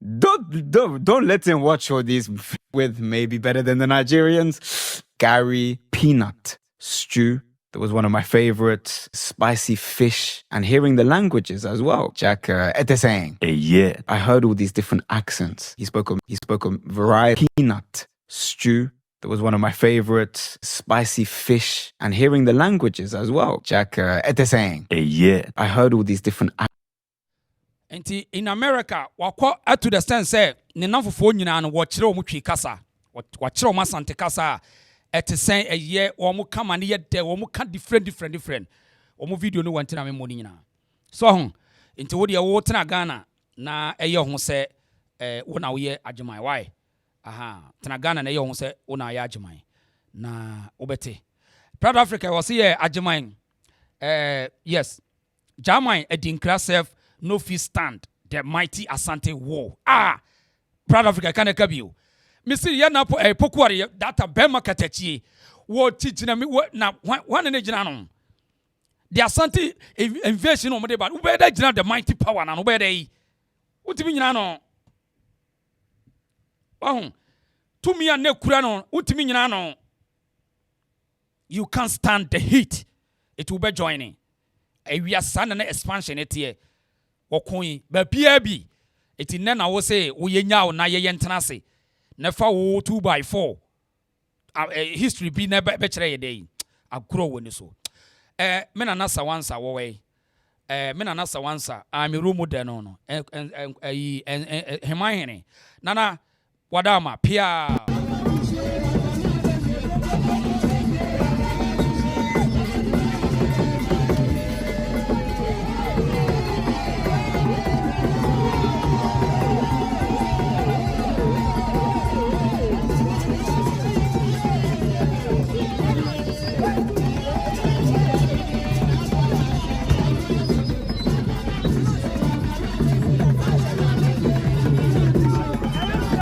don't let him watch all these with maybe better than the Nigerians. Gary peanut stew. That was one of my favorites. Spicy fish and hearing the languages as well. Jack Etesang. Yeah. I heard all these different accents. He spoke a variety. Peanut stew. That was one of my favorites. Spicy fish and hearing the languages as well. Jack Etesang. Yeah. I heard all these different accents. In America, wakwa to the stand say ne namfofo nyina no wo kire o mutwi kasa wachira o masante kasa ete sen eye o mo kama ne ye de o mo ka different o mo video no wanti na me mo ni nyina so ho nti wo de wo tena Ghana na eye ho se wo na wo ye agyeman why tena Ghana na eye ho se wo na ye agyeman na obete Proud Africa was here agyeman yes German edinkra self no fit stand the mighty Asante war Proud Africa can kabio Mr. Yana pokwari data bema katachie wo tichina mi na one ne gina no the Asante invasion o mode ba ubeda gina the mighty power na ubeda yi utimi nyina no tumi an kura no utimi nyina no you can't stand the heat it will be joining we are sudden expansion etie okun ba bia bi eti na na wo say wo yenya wo na ye yentenase na fa wo 2x4 history bi na be kire ye dey agro woni so me na nasa wansa wo we me na nasa wansa me room de no Sumahene nana wadama pia